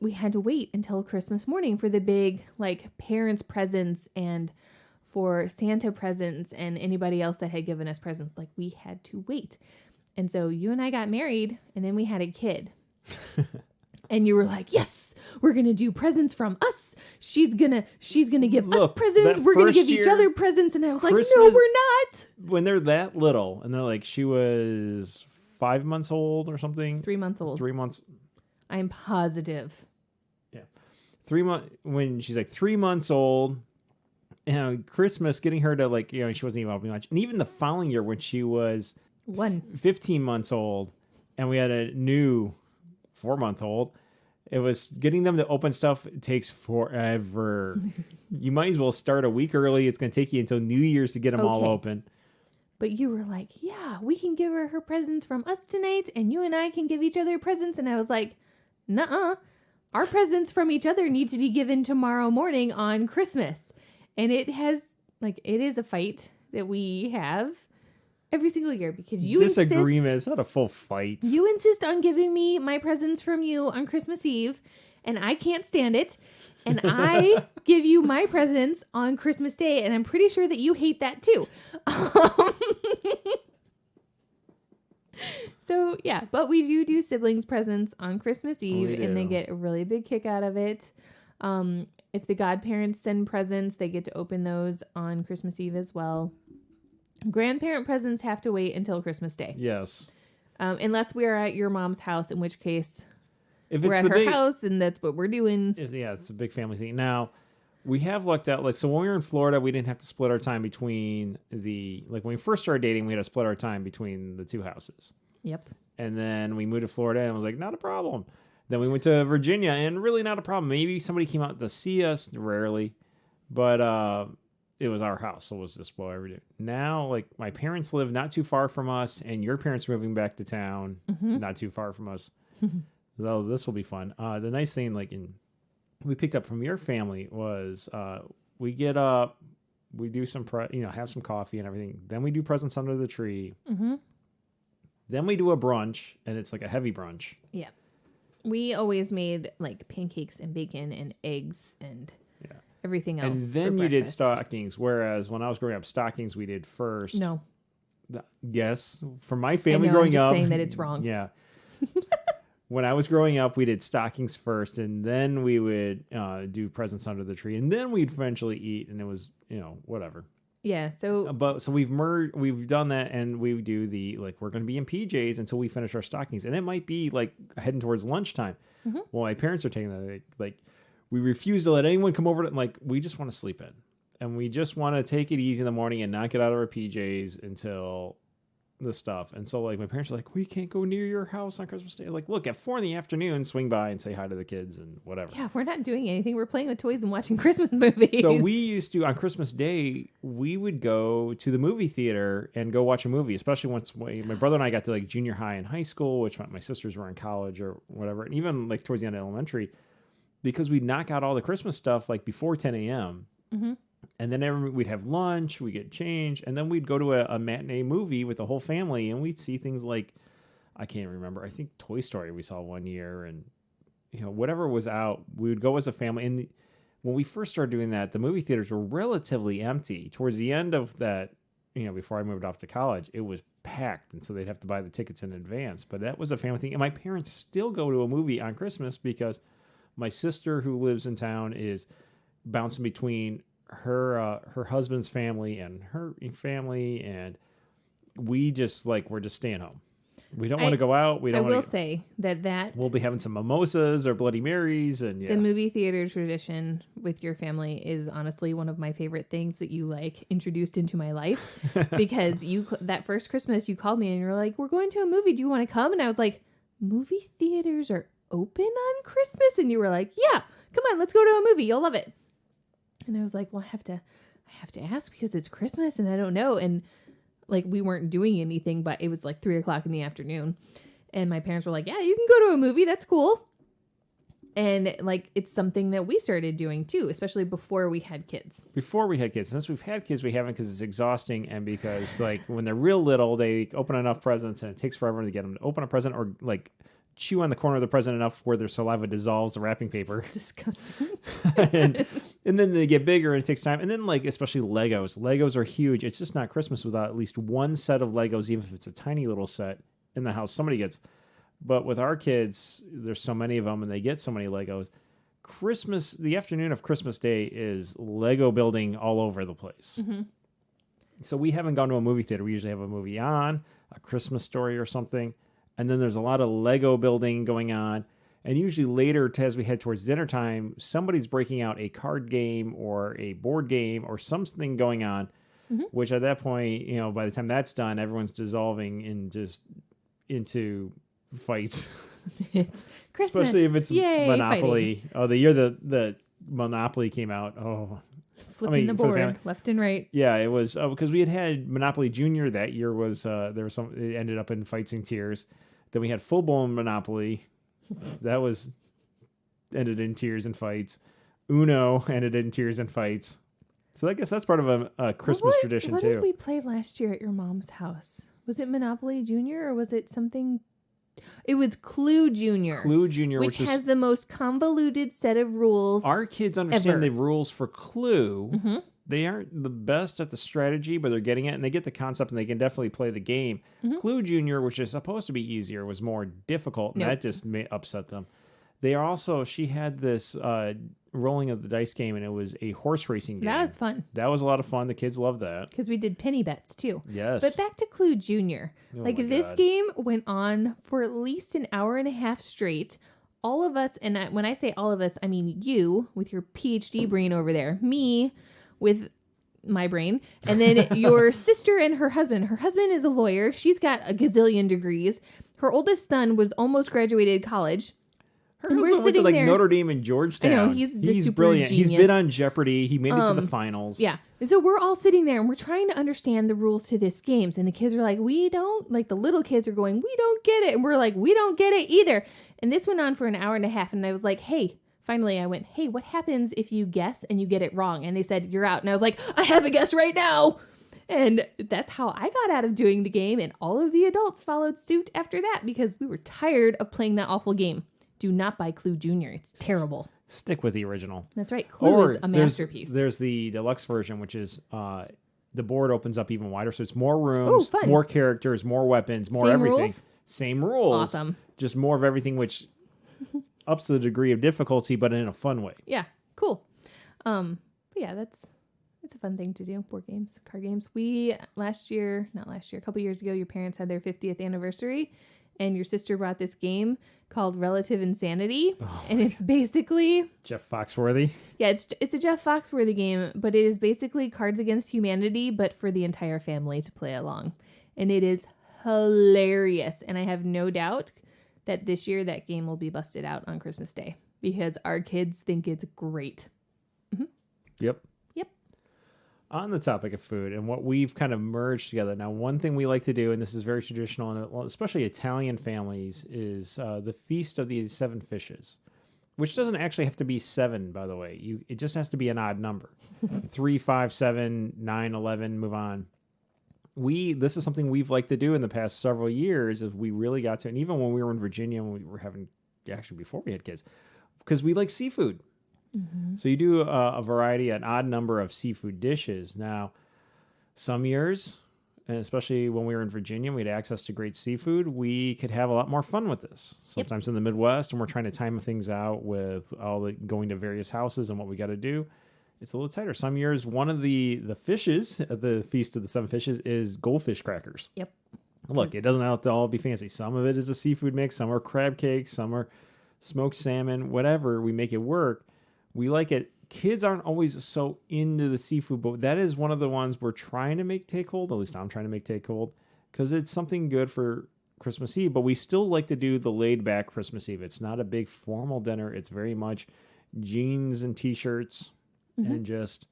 We had to wait until Christmas morning for the big, like, parents' presents and for Santa presents and anybody else that had given us presents. Like, we had to wait. And so you and I got married, and then we had a kid. And you were like, yes, we're going to do presents from us. She's gonna give us presents. We're going to give each other presents. And I was Christmas, like, no, we're not. When they're that little, and they're like, she was 5 months old or something. 3 months old. 3 months. I'm positive. Yeah. 3 months, when she's like 3 months old, Christmas, getting her to, like, she wasn't even helping much. And even the following year when she was 15 months old, and we had a new 4-month-old, it was getting them to open stuff. It takes forever. You might as well start a week early. It's going to take you until New Year's to get them all open. But you were like, yeah, we can give her presents from us tonight, and you and I can give each other presents. And I was like, nuh-uh. Our presents from each other need to be given tomorrow morning on Christmas. And it is a fight that we have every single year, because you disagreement. It's not a full fight. You insist on giving me my presents from you on Christmas Eve, and I can't stand it. And I give you my presents on Christmas Day, and I'm pretty sure that you hate that too. So yeah, but we do siblings presents on Christmas Eve, and they get a really big kick out of it. If the godparents send presents, they get to open those on Christmas Eve as well. Grandparent presents have to wait until Christmas Day. Yes. Unless we are at your mom's house, in which case if we're at her house and that's what we're doing. It's a big family thing. Now, we have lucked out. So when we were in Florida, we didn't have to split our time between when we first started dating, we had to split our time between the two houses. Yep. And then we moved to Florida, and it was like, not a problem. Then we went to Virginia, and really not a problem. Maybe somebody came out to see us, rarely. But it was our house, so it was just what we do. Now, like, my parents live not too far from us, and your parents are moving back to town, not too far from us. Though this will be fun. The nice thing, we picked up from your family was we get up, we do some have some coffee and everything. Then we do presents under the tree. Mm-hmm. Then we do a brunch, and it's like a heavy brunch. Yeah, we always made like pancakes and bacon and eggs and everything else. And then you did stockings, whereas when I was growing up, stockings we did first. No. Yes, for my family growing up. I'm just saying that it's wrong. Yeah. When I was growing up, we did stockings first, and then we would do presents under the tree, and then we'd eventually eat, and it was, whatever. Yeah. So we've done that, and we do we're going to be in PJs until we finish our stockings, and it might be like heading towards lunchtime. Mm-hmm. Well, my parents are taking that, we refuse to let anyone come over to, we just want to sleep in, and we just want to take it easy in the morning and not get out of our PJs until the stuff. And so my parents are like, we can't go near your house on Christmas Day. Like, look, at 4 PM, swing by and say hi to the kids and whatever. Yeah, we're not doing anything. We're playing with toys and watching Christmas movies. So we used to, on Christmas Day, we would go to the movie theater and go watch a movie, especially once my brother and I got to junior high and high school, which my sisters were in college or whatever. And even towards the end of elementary, because we'd knock out all the Christmas stuff before 10 a.m. Mm-hmm. And then we'd have lunch, we'd get changed, and then we'd go to a matinee movie with the whole family, and we'd see things I can't remember. I think Toy Story we saw one year, and whatever was out, we would go as a family. And when we first started doing that, the movie theaters were relatively empty. Towards the end of that, before I moved off to college, it was packed. And so they'd have to buy the tickets in advance. But that was a family thing. And my parents still go to a movie on Christmas because my sister who lives in town is bouncing between her husband's family and her family. And we're just staying home. We don't want to go out. I will say that we'll be having some mimosas or Bloody Marys, and the movie theater tradition with your family is honestly one of my favorite things that you introduced into my life. Because that first Christmas you called me and you were like, "We're going to a movie. Do you want to come?" And I was like, "Movie theaters are open on Christmas?" And you were like, "Yeah, come on, let's go to a movie. You'll love it." And I was like, "Well, I have to ask because it's Christmas and I don't know." And we weren't doing anything, but it was 3:00 in the afternoon. And my parents were like, "Yeah, you can go to a movie. That's cool." And it's something that we started doing too, especially before we had kids. Since we've had kids, we haven't, because it's exhausting. And because when they're real little, they open enough presents and it takes forever to get them to open a present or chew on the corner of the present enough where their saliva dissolves the wrapping paper. It's disgusting. and then they get bigger and it takes time. And then especially Legos. Legos are huge. It's just not Christmas without at least one set of Legos, even if it's a tiny little set in the house somebody gets. But with our kids, there's so many of them and they get so many Legos. The afternoon of Christmas Day is Lego building all over the place. Mm-hmm. So we haven't gone to a movie theater. We usually have a movie on, a Christmas Story or something. And then there's a lot of Lego building going on. And usually later, as we head towards dinner time, somebody's breaking out a card game or a board game or something going on, mm-hmm. which at that point, by the time that's done, everyone's dissolving into fights. It's Christmas. Especially if it's Yay, Monopoly. Fighting. Oh, the year the Monopoly came out. Oh, flipping the board left and right. Yeah, it was because we had Monopoly Junior that year. It ended up in fights and tears. Then we had full blown Monopoly. That ended in tears and fights. Uno ended in tears and fights. So I guess that's part of a Christmas tradition too. What did we play last year at your mom's house? Was it Monopoly Junior or was it something? It was Clue Junior. Clue Junior, which has the most convoluted set of rules. Our kids understand the rules for Clue. Mm-hmm. They aren't the best at the strategy, but they're getting it, and they get the concept, and they can definitely play the game. Mm-hmm. Clue Junior, which is supposed to be easier, was more difficult, and that just upset them. She had this rolling of the dice game, and it was a horse racing game. That was fun. That was a lot of fun. The kids loved that. Because we did penny bets, too. Yes. But back to Clue Junior. This game went on for at least an hour and a half straight. All of us, and when I say all of us, I mean you with your PhD brain over there. Me with my brain. And then your sister and her husband. Her husband is a lawyer. She's got a gazillion degrees. Her oldest son was almost graduated college. Her husband went to Notre Dame and Georgetown. I know, he's brilliant. Genius. He's been on Jeopardy. He made it to the finals. Yeah. So we're all sitting there and we're trying to understand the rules to this game. And the kids are like, the little kids are going, we don't get it. And we're like, we don't get it either. And this went on for an hour and a half. And I was like, finally I went, hey, what happens if you guess and you get it wrong? And they said, you're out. And I was like, I have a guess right now. And that's how I got out of doing the game. And all of the adults followed suit after that because we were tired of playing that awful game. Do not buy Clue Junior. It's terrible. Stick with the original. That's right. Clue is a masterpiece. There's the deluxe version, which is the board opens up even wider. So it's more rooms, more characters, more weapons, more everything. Rules? Same rules. Awesome. Just more of everything, which ups the degree of difficulty, but in a fun way. Yeah. Cool. It's a fun thing to do. Board games, card games. A couple years ago, your parents had their 50th anniversary. And your sister brought this game called Relative Insanity. And it's basically... Jeff Foxworthy? Yeah, it's a Jeff Foxworthy game, but it is basically Cards Against Humanity, but for the entire family to play along. And it is hilarious. And I have no doubt that this year that game will be busted out on Christmas Day because our kids think it's great. Mm-hmm. Yep. On the topic of food and what we've kind of merged together. Now, one thing we like to do, and this is very traditional, and especially Italian families, is the Feast of the Seven Fishes, which doesn't actually have to be 7, by the way. It just has to be an odd number. 3, 5, 7, 9, 11, move on. This is something we've liked to do in the past several years as we really got to, and even when we were in Virginia, when we were before we had kids, because we like seafood. Mm-hmm. So you do a variety, an odd number of seafood dishes. Now, some years and especially when we were in Virginia, we had access to great seafood. We could have a lot more fun with this. Sometimes in the Midwest, and we're trying to time things out with all the going to various houses and what we got to do. It's a little tighter. Some years, one of the fishes at the Feast of the Seven Fishes is goldfish crackers. Yep. Look, it doesn't have to all be fancy. Some of it is a seafood mix. Some are crab cakes. Some are smoked salmon. Whatever. We make it work. We like it. Kids aren't always so into the seafood, but that is one of the ones we're trying to make take hold. At least I'm trying to make take hold because it's something good for Christmas Eve, but we still like to do the laid back Christmas Eve. It's not a big formal dinner. It's very much jeans and t-shirts and just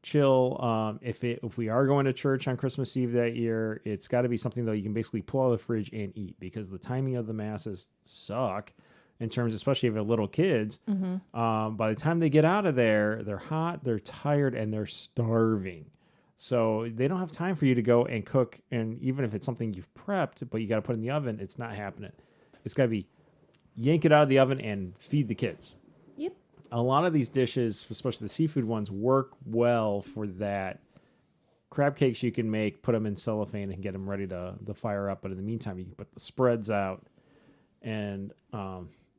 chill. If we are going to church on Christmas Eve that year, it's got to be something that you can basically pull out of the fridge and eat because the timing of the masses suck. In terms, especially if you have little kids, by the time they get out of there, they're hot, they're tired, and they're starving. So they don't have time for you to go and cook. And even if it's something you've prepped, but you got to put in the oven, it's not happening. It's got to be yank it out of the oven and feed the kids. Yep. A lot of these dishes, especially the seafood ones, work well for that. Crab cakes you can make, put them in cellophane and get them ready to fire up. But in the meantime, you can put the spreads out and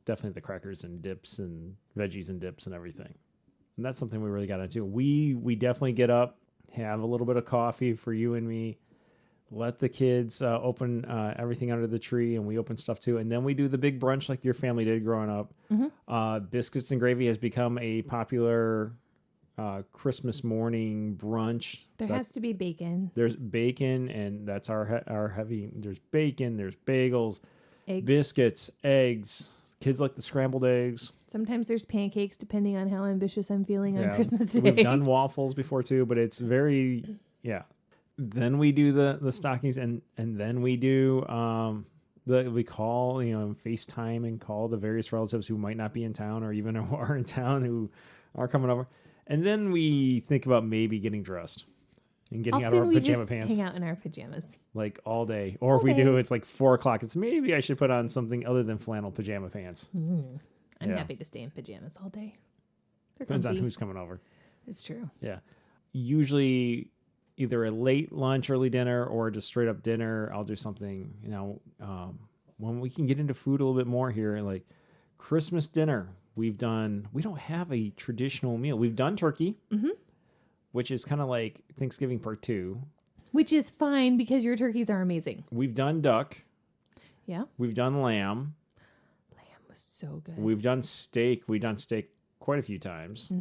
definitely the crackers and dips and veggies and dips and everything. And that's something we really got to do. We definitely get up, have a little bit of coffee for you and me, let the kids open everything under the tree, and we open stuff too. And then we do the big brunch like your family did growing up. Biscuits and gravy has become a popular Christmas morning brunch. There has to be bacon. There's bacon, and that's our heavy. There's bacon, there's bagels, Eggs. Biscuits, eggs. Kids like the scrambled eggs. Sometimes there's pancakes, depending on how ambitious I'm feeling on Christmas Day. We've done waffles before too, but it's very, Then we do the stockings, and then we do we call, FaceTime and call the various relatives who might not be in town or even who are in town who are coming over. And then we think about maybe getting dressed and getting out of our pajama pants. Hang out in our pajamas. Like all day. Or if we do, it's like 4:00. It's maybe I should put on something other than flannel pajama pants. I'm happy to stay in pajamas all day. Depends on who's coming over. It's true. Yeah. Usually either a late lunch, early dinner, or just straight up dinner. I'll do something, when we can get into food a little bit more here, like Christmas dinner. We don't have a traditional meal. We've done turkey. Which is kind of like Thanksgiving Part 2. Which is fine because your turkeys are amazing. We've done duck. Yeah. We've done lamb. Lamb was so good. We've done steak. We've done steak quite a few times.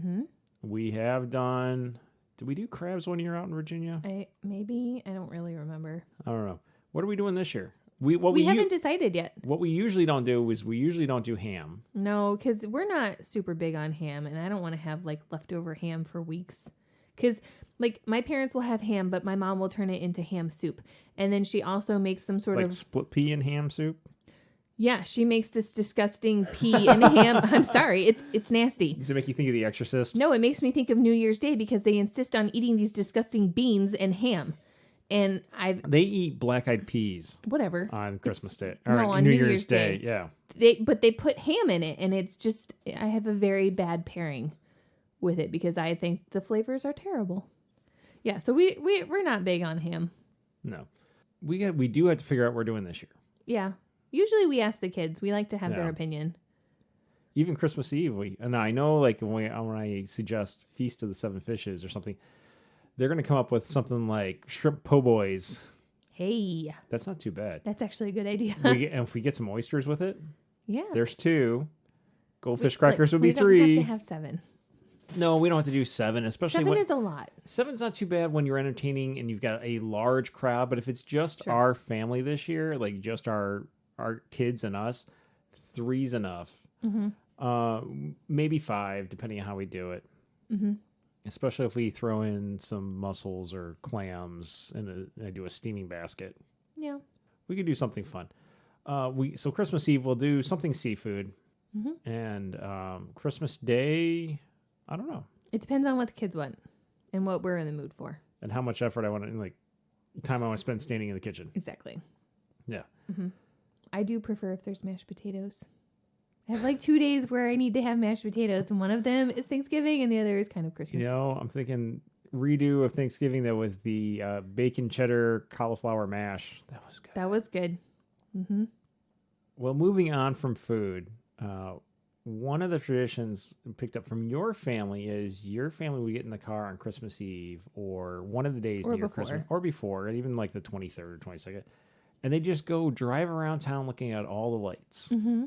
We have done... Did we do crabs one year out in Virginia? Maybe. I don't really remember. I don't know. What are we doing this year? We haven't decided yet. What we usually don't do is we usually don't do ham. No, because we're not super big on ham, and I don't want to have like leftover ham for weeks. Because, like, my parents will have ham, but my mom will turn it into ham soup. And then she also makes some sort of... split pea and ham soup? Yeah, she makes this disgusting pea and ham. I'm sorry, it's nasty. Does it make you think of The Exorcist? No, it makes me think of New Year's Day because they insist on eating these disgusting beans and ham. And They eat black-eyed peas. Whatever. On Christmas Day. On New Year's Day. Yeah. But they put ham in it, and it's just... I have a very bad pairing with it because I think the flavors are terrible. Yeah, so we're not big on ham. No. We do have to figure out what we're doing this year. Yeah. Usually we ask the kids. We like to have their opinion. Even Christmas Eve, and I know like when I suggest Feast of the Seven Fishes or something, they're going to come up with something like shrimp po' boys. Hey. That's not too bad. That's actually a good idea. And if we get some oysters with it, there's 2. Goldfish crackers would be 3. We don't have to have 7. No, we don't have to do 7, especially 7 is a lot. 7's not too bad when you're entertaining and you've got a large crowd, but if it's just our family this year, like just our kids and us, 3's enough. Maybe 5, depending on how we do it. Especially if we throw in some mussels or clams and I do a steaming basket. Yeah. We could do something fun. So Christmas Eve, we'll do something seafood. And Christmas Day... I don't know. It depends on what the kids want and what we're in the mood for. And how much effort I want to, like, time I want to spend standing in the kitchen. Exactly. Yeah. I do prefer if there's mashed potatoes. I have like 2 days where I need to have mashed potatoes, and one of them is Thanksgiving and the other is kind of Christmas. I'm thinking redo of Thanksgiving though with the bacon cheddar cauliflower mash. That was good. That was good. Mm-hmm. Well, moving on from food, one of the traditions picked up from your family is your family would get in the car on Christmas Eve or one of the days near Christmas or before, even like the 23rd or 22nd, and they just go drive around town looking at all the lights. Mm-hmm.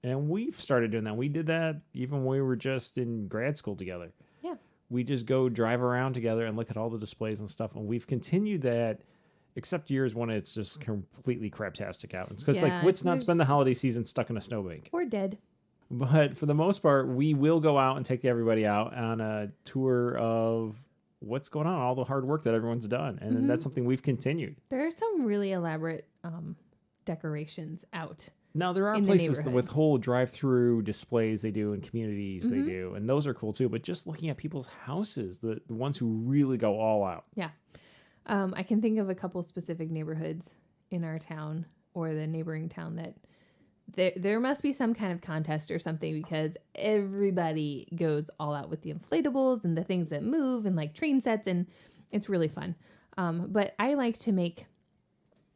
And we've started doing that. We did that even when we were just in grad school together. Yeah. We just go drive around together and look at all the displays and stuff. And we've continued that, except years when it's just completely craptastic out. Because let's not spend the holiday season stuck in a snowbank. Or dead. But for the most part, we will go out and take everybody out on a tour of what's going on, all the hard work that everyone's done. And that's something we've continued. There are some really elaborate decorations out. Now, there are places with whole drive-through displays they do in communities they do, and those are cool too. But just looking at people's houses, the ones who really go all out. Yeah. I can think of a couple specific neighborhoods in our town or the neighboring town that there must be some kind of contest or something because everybody goes all out with the inflatables and the things that move and like train sets, and it's really fun. But I like to make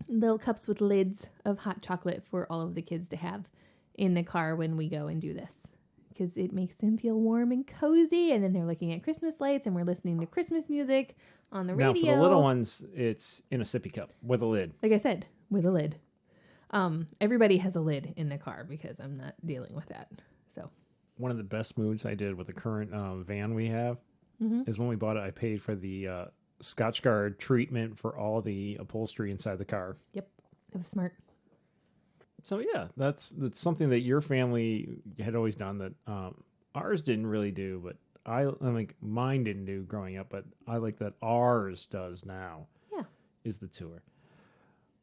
little cups with lids of hot chocolate for all of the kids to have in the car when we go and do this because it makes them feel warm and cozy, and then they're looking at Christmas lights and we're listening to Christmas music on the radio. Now for the little ones, it's in a sippy cup with a lid. Like I said, with a lid. Everybody has a lid in the car because I'm not dealing with that. So one of the best moves I did with the current van we have is when we bought it, I paid for the Scotch Guard treatment for all the upholstery inside the car. Yep, that was smart. So yeah, that's something that your family had always done that ours didn't really do, but I like mine didn't do growing up, but I like that ours does now. Yeah, is the tour.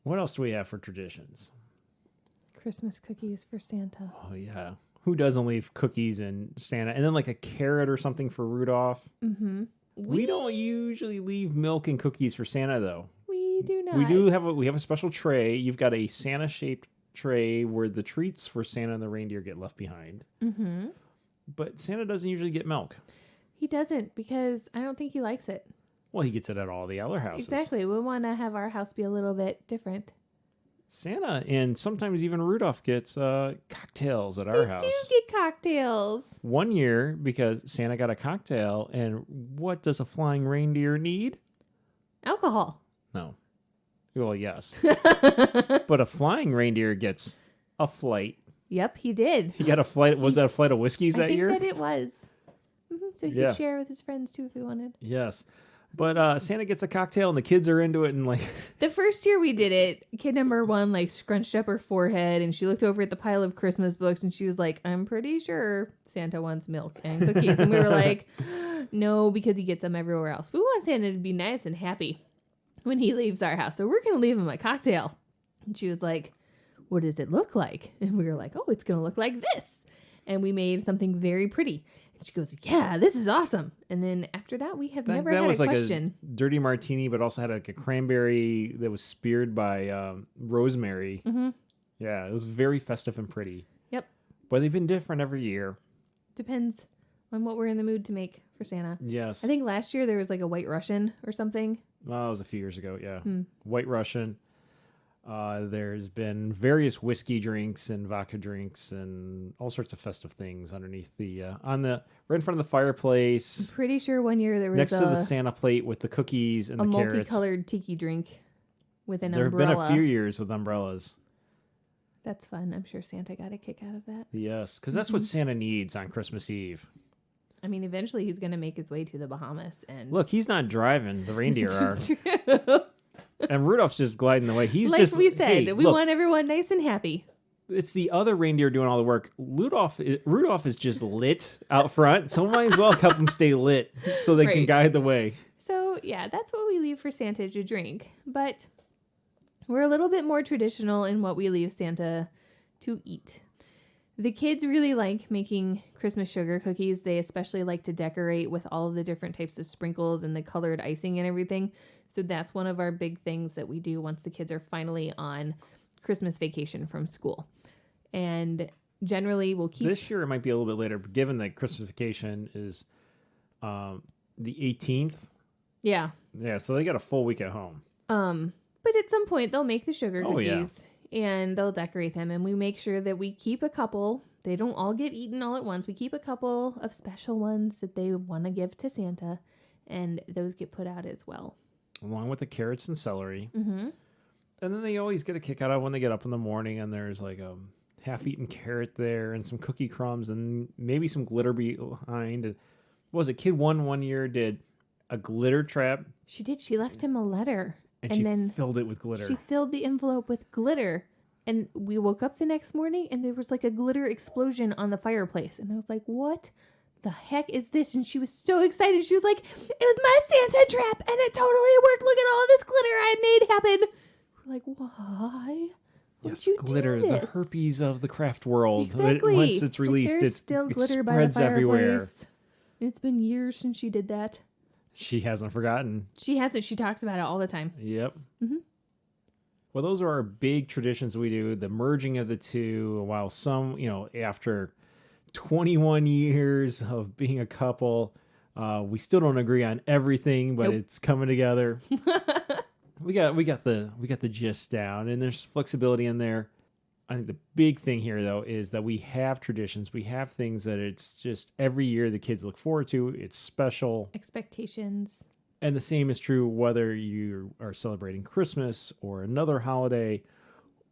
What else do we have for traditions? Christmas cookies for Santa. Oh yeah, who doesn't leave cookies and Santa, and then like a carrot or something for Rudolph? Mm-hmm. We don't usually leave milk and cookies for Santa, though. We do not. We have a special tray. You've got a Santa-shaped tray where the treats for Santa and the reindeer get left behind. Mm-hmm. But Santa doesn't usually get milk. He doesn't because I don't think he likes it. Well, he gets it at all the other houses. Exactly. We want to have our house be a little bit different. Santa and sometimes even Rudolph gets cocktails at our house. They do get cocktails. One year, because Santa got a cocktail, and what does a flying reindeer need? Alcohol. No. Well, yes. But a flying reindeer gets a flight. Yep, he did. He got a flight. Was that a flight of whiskeys that year? I think that it was. So he could share with his friends, too, if he wanted. Yes. But Santa gets a cocktail, and the kids are into it. And like the first year we did it, kid number one like scrunched up her forehead, and she looked over at the pile of Christmas books, and she was like, "I'm pretty sure Santa wants milk and cookies." And we were like, "No, because he gets them everywhere else. We want Santa to be nice and happy when he leaves our house, so we're gonna leave him a cocktail." And she was like, "What does it look like?" And we were like, "Oh, it's gonna look like this." And we made something very pretty. And she goes, "Yeah, this is awesome." And then after that, we have never had a question. Like a dirty martini, but also had like a cranberry that was speared by rosemary. Mm-hmm. Yeah, it was very festive and pretty. Yep. But they've been different every year. Depends on what we're in the mood to make for Santa. Yes. I think last year there was like a White Russian or something. Oh, it was a few years ago, yeah. White Russian. There's been various whiskey drinks and vodka drinks and all sorts of festive things underneath the right in front of the fireplace. I'm pretty sure one year there was next to the Santa plate with the cookies and the carrots. A multicolored tiki drink with an umbrella. There have been a few years with umbrellas. That's fun. I'm sure Santa got a kick out of that. Yes, because that's what Santa needs on Christmas Eve. I mean, eventually he's going to make his way to the Bahamas. And look, he's not driving. The reindeer are. True. And Rudolph's just gliding away. He's like just, we said, hey, we want everyone nice and happy. It's the other reindeer doing all the work. Rudolph is just lit out front. So might as well help him stay lit so they can guide the way. So, yeah, that's what we leave for Santa to drink. But we're a little bit more traditional in what we leave Santa to eat. The kids really like making Christmas sugar cookies. They especially like to decorate with all of the different types of sprinkles and the colored icing and everything. So that's one of our big things that we do once the kids are finally on Christmas vacation from school. And generally we'll keep... This year it might be a little bit later, but given that Christmas vacation is the 18th Yeah. Yeah, so they got a full week at home. But at some point they'll make the sugar cookies and they'll decorate them, and we make sure that we keep a couple. They don't all get eaten all at once. We keep a couple of special ones that they want to give to Santa, and those get put out as well. Along with the carrots and celery. Mm-hmm. And then they always get a kick out of when they get up in the morning and there's like a half-eaten carrot there and some cookie crumbs and maybe some glitter behind. And what was it? Kid one year did a glitter trap. She did. She left him a letter. And she then filled it with glitter. She filled the envelope with glitter. And we woke up the next morning and there was like a glitter explosion on the fireplace. And I was like, what the heck is this? And she was so excited. She was like, it was my Santa trap and it totally worked. Look at all this glitter I made happen. We're like, why? Yes, glitter, the herpes of the craft world. Exactly. Once it's released, there's still glitter by the fireplace. Everywhere. It's been years since she did that. She hasn't forgotten. She hasn't. She talks about it all the time. Yep. Mm-hmm. Well, those are our big traditions we do, the merging of the two, while some, after 21 years of being a couple, we still don't agree on everything, but It's coming together. We got the gist down, and there's flexibility in there. I think the big thing here, though, is that we have traditions. We have things that it's just every year the kids look forward to. It's special. Expectations. And the same is true whether you are celebrating Christmas or another holiday,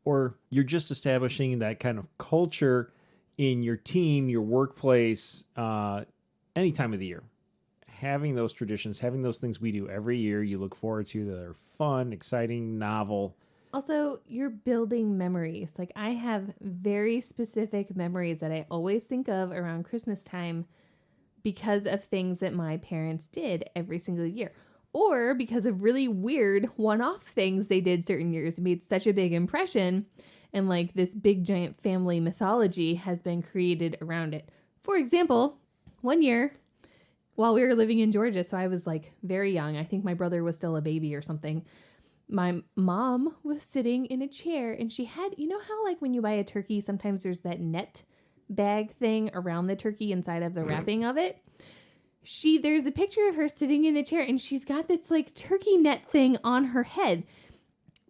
or you're just establishing that kind of culture in your team, your workplace, any time of the year. Having those traditions, having those things we do every year you look forward to that are fun, exciting, novel. Also, you're building memories. Like, I have very specific memories that I always think of around Christmas time because of things that my parents did every single year. Or because of really weird one-off things they did certain years. It made such a big impression. And like this big giant family mythology has been created around it. For example, one year while we were living in Georgia, so I was like very young. I think my brother was still a baby or something. My mom was sitting in a chair and she had, you know how like when you buy a turkey, sometimes there's that net bag thing around the turkey inside of the wrapping of it. There's a picture of her sitting in the chair and she's got this like turkey net thing on her head.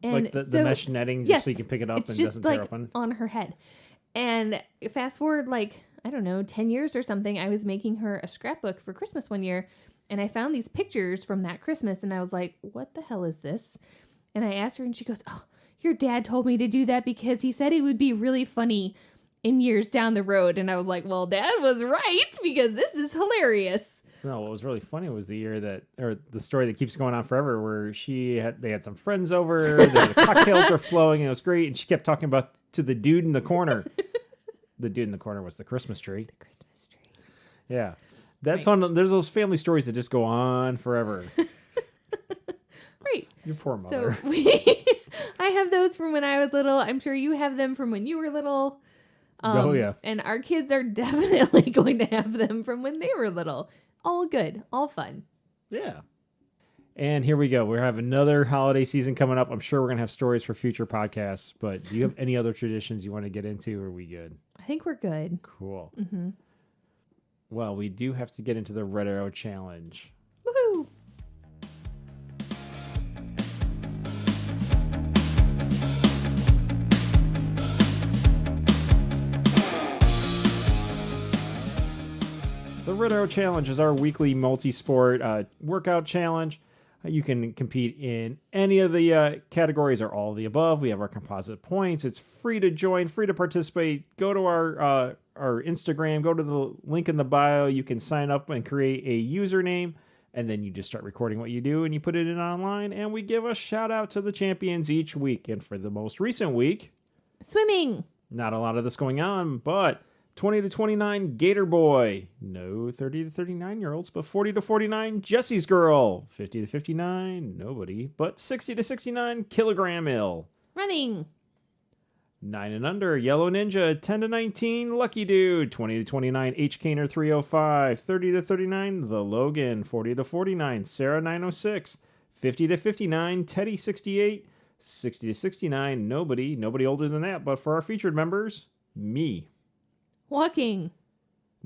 And like the mesh netting just so you can pick it up and it doesn't tear open? On her head. And fast forward like, I don't know, 10 years or something, I was making her a scrapbook for Christmas one year and I found these pictures from that Christmas and I was like, what the hell is this? And I asked her and she goes, oh, your dad told me to do that because he said it would be really funny in years down the road. And I was like, well, Dad was right because this is hilarious. No, what was really funny was the story that keeps going on forever where they had some friends over, the cocktails were flowing and it was great. And she kept talking about to the dude in the corner. The dude in the corner was the Christmas tree. The Christmas tree. Yeah. That's right. There's those family stories that just go on forever. Right. Your poor mother. So I have those from when I was little. I'm sure you have them from when you were little. Oh, yeah. And our kids are definitely going to have them from when they were little. All good. All fun. Yeah. And here we go. We have another holiday season coming up. I'm sure we're going to have stories for future podcasts. But do you have any other traditions you want to get into? Or are we good? I think we're good. Cool. Mm-hmm. Well, we do have to get into the Red Arrow Challenge. Woohoo! The Red Arrow Challenge is our weekly multi-sport workout challenge. You can compete in any of the categories or all of the above. We have our composite points. It's free to join, free to participate. Go to our Instagram. Go to the link in the bio. You can sign up and create a username. And then you just start recording what you do and you put it in online. And we give a shout out to the champions each week. And for the most recent week... Swimming. Not a lot of this going on, but... 20 to 29, Gator Boy. No 30 to 39-year-olds, but 40 to 49, Jesse's Girl. 50 to 59, nobody, but 60 to 69, Kilogram Ill. Running. 9 and under, Yellow Ninja. 10 to 19, Lucky Dude. 20 to 29, H. Kaner 305. 30 to 39, The Logan. 40 to 49, Sarah 906. 50 to 59, Teddy 68. 60 to 69, nobody older than that, but for our featured members, me. Walking.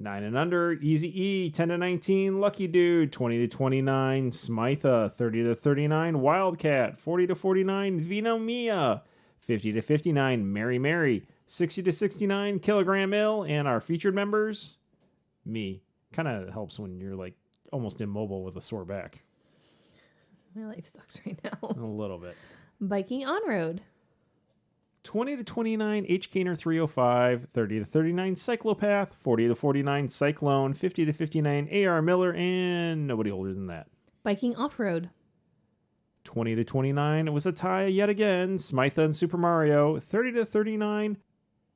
9 and under, Easy E, 10 to 19, Lucky Dude, 20 to 29, Smitha, 30 to 39, Wildcat, 40 to 49, Vino Mia, 50 to 59, Mary Mary, 60 to 69, Kilogram Ill, and our featured members, me. Kind of helps when you're like almost immobile with a sore back. My life sucks right now. A little bit. Biking on road. 20 to 29, H. Kaner 305, 30 to 39, Cyclopath, 40 to 49, Cyclone, 50 to 59, A.R. Miller, and nobody older than that. Biking off-road. 20 to 29, it was a tie yet again, Smitha and Super Mario, 30 to 39,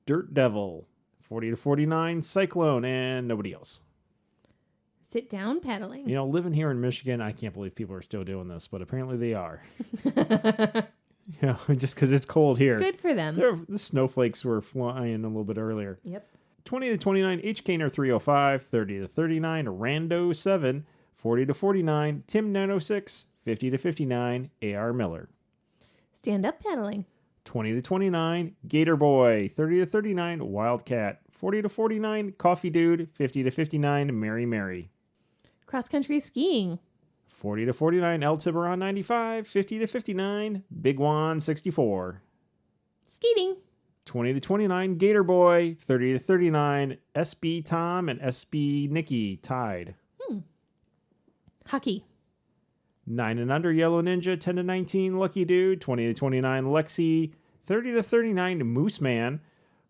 Dirt Devil, 40 to 49, Cyclone, and nobody else. Sit down paddling. You know, living here in Michigan, I can't believe people are still doing this, but apparently they are. Just because it's cold here. Good for them. The snowflakes were flying a little bit earlier. Yep. 20 to 29, H. Kaner 305, 30 to 39, Rando 7, 40 to 49, Tim 906, 50 to 59, A.R. Miller. Stand up paddling. 20 to 29, Gator Boy, 30 to 39, Wildcat, 40 to 49, Coffee Dude, 50 to 59, Mary Mary. Cross country skiing. 40 to 49, El Tiburon 95, 50 to 59, Big Juan 64. Skating. 20 to 29, Gator Boy, 30 to 39, SB Tom and SB Nikki tied. Hockey. 9 and under, Yellow Ninja, 10 to 19, Lucky Dude, 20 to 29, Lexi, 30 to 39, Moose Man,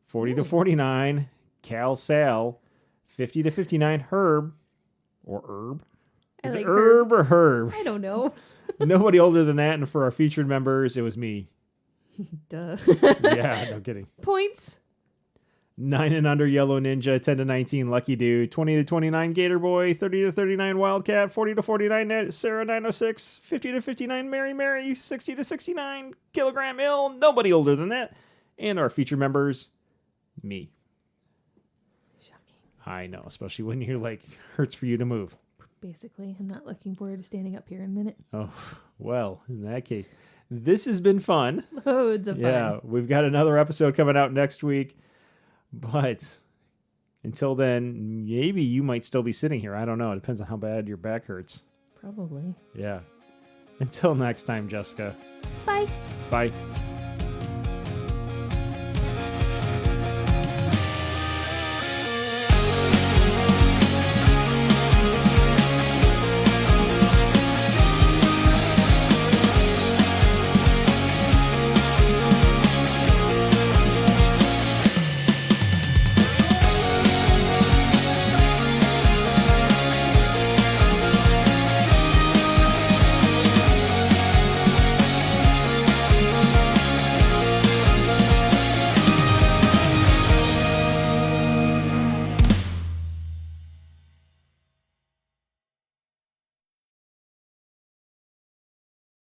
40 to 49, Cal Sal, 50 to 59, Herb, or Herb. Is it Herb or Herb? I don't know. Nobody older than that, and for our featured members, it was me. Duh. Yeah, no kidding. Points. 9 and under, Yellow Ninja, 10 to 19, Lucky Dude, 20 to 29, Gator Boy, 30 to 39, Wildcat, 40 to 49, Sarah 906, 50 to 59, Mary Mary, 60 to 69, Kilogram Ill, nobody older than that, and our featured members, me. Shocking. I know, especially when you're like, hurts for you to move. Basically, I'm not looking forward to standing up here in a minute. Oh, well, in that case, this has been fun. Loads of fun. Yeah, we've got another episode coming out next week. But until then, maybe you might still be sitting here. I don't know. It depends on how bad your back hurts. Probably. Yeah. Until next time, Jessica. Bye. Bye.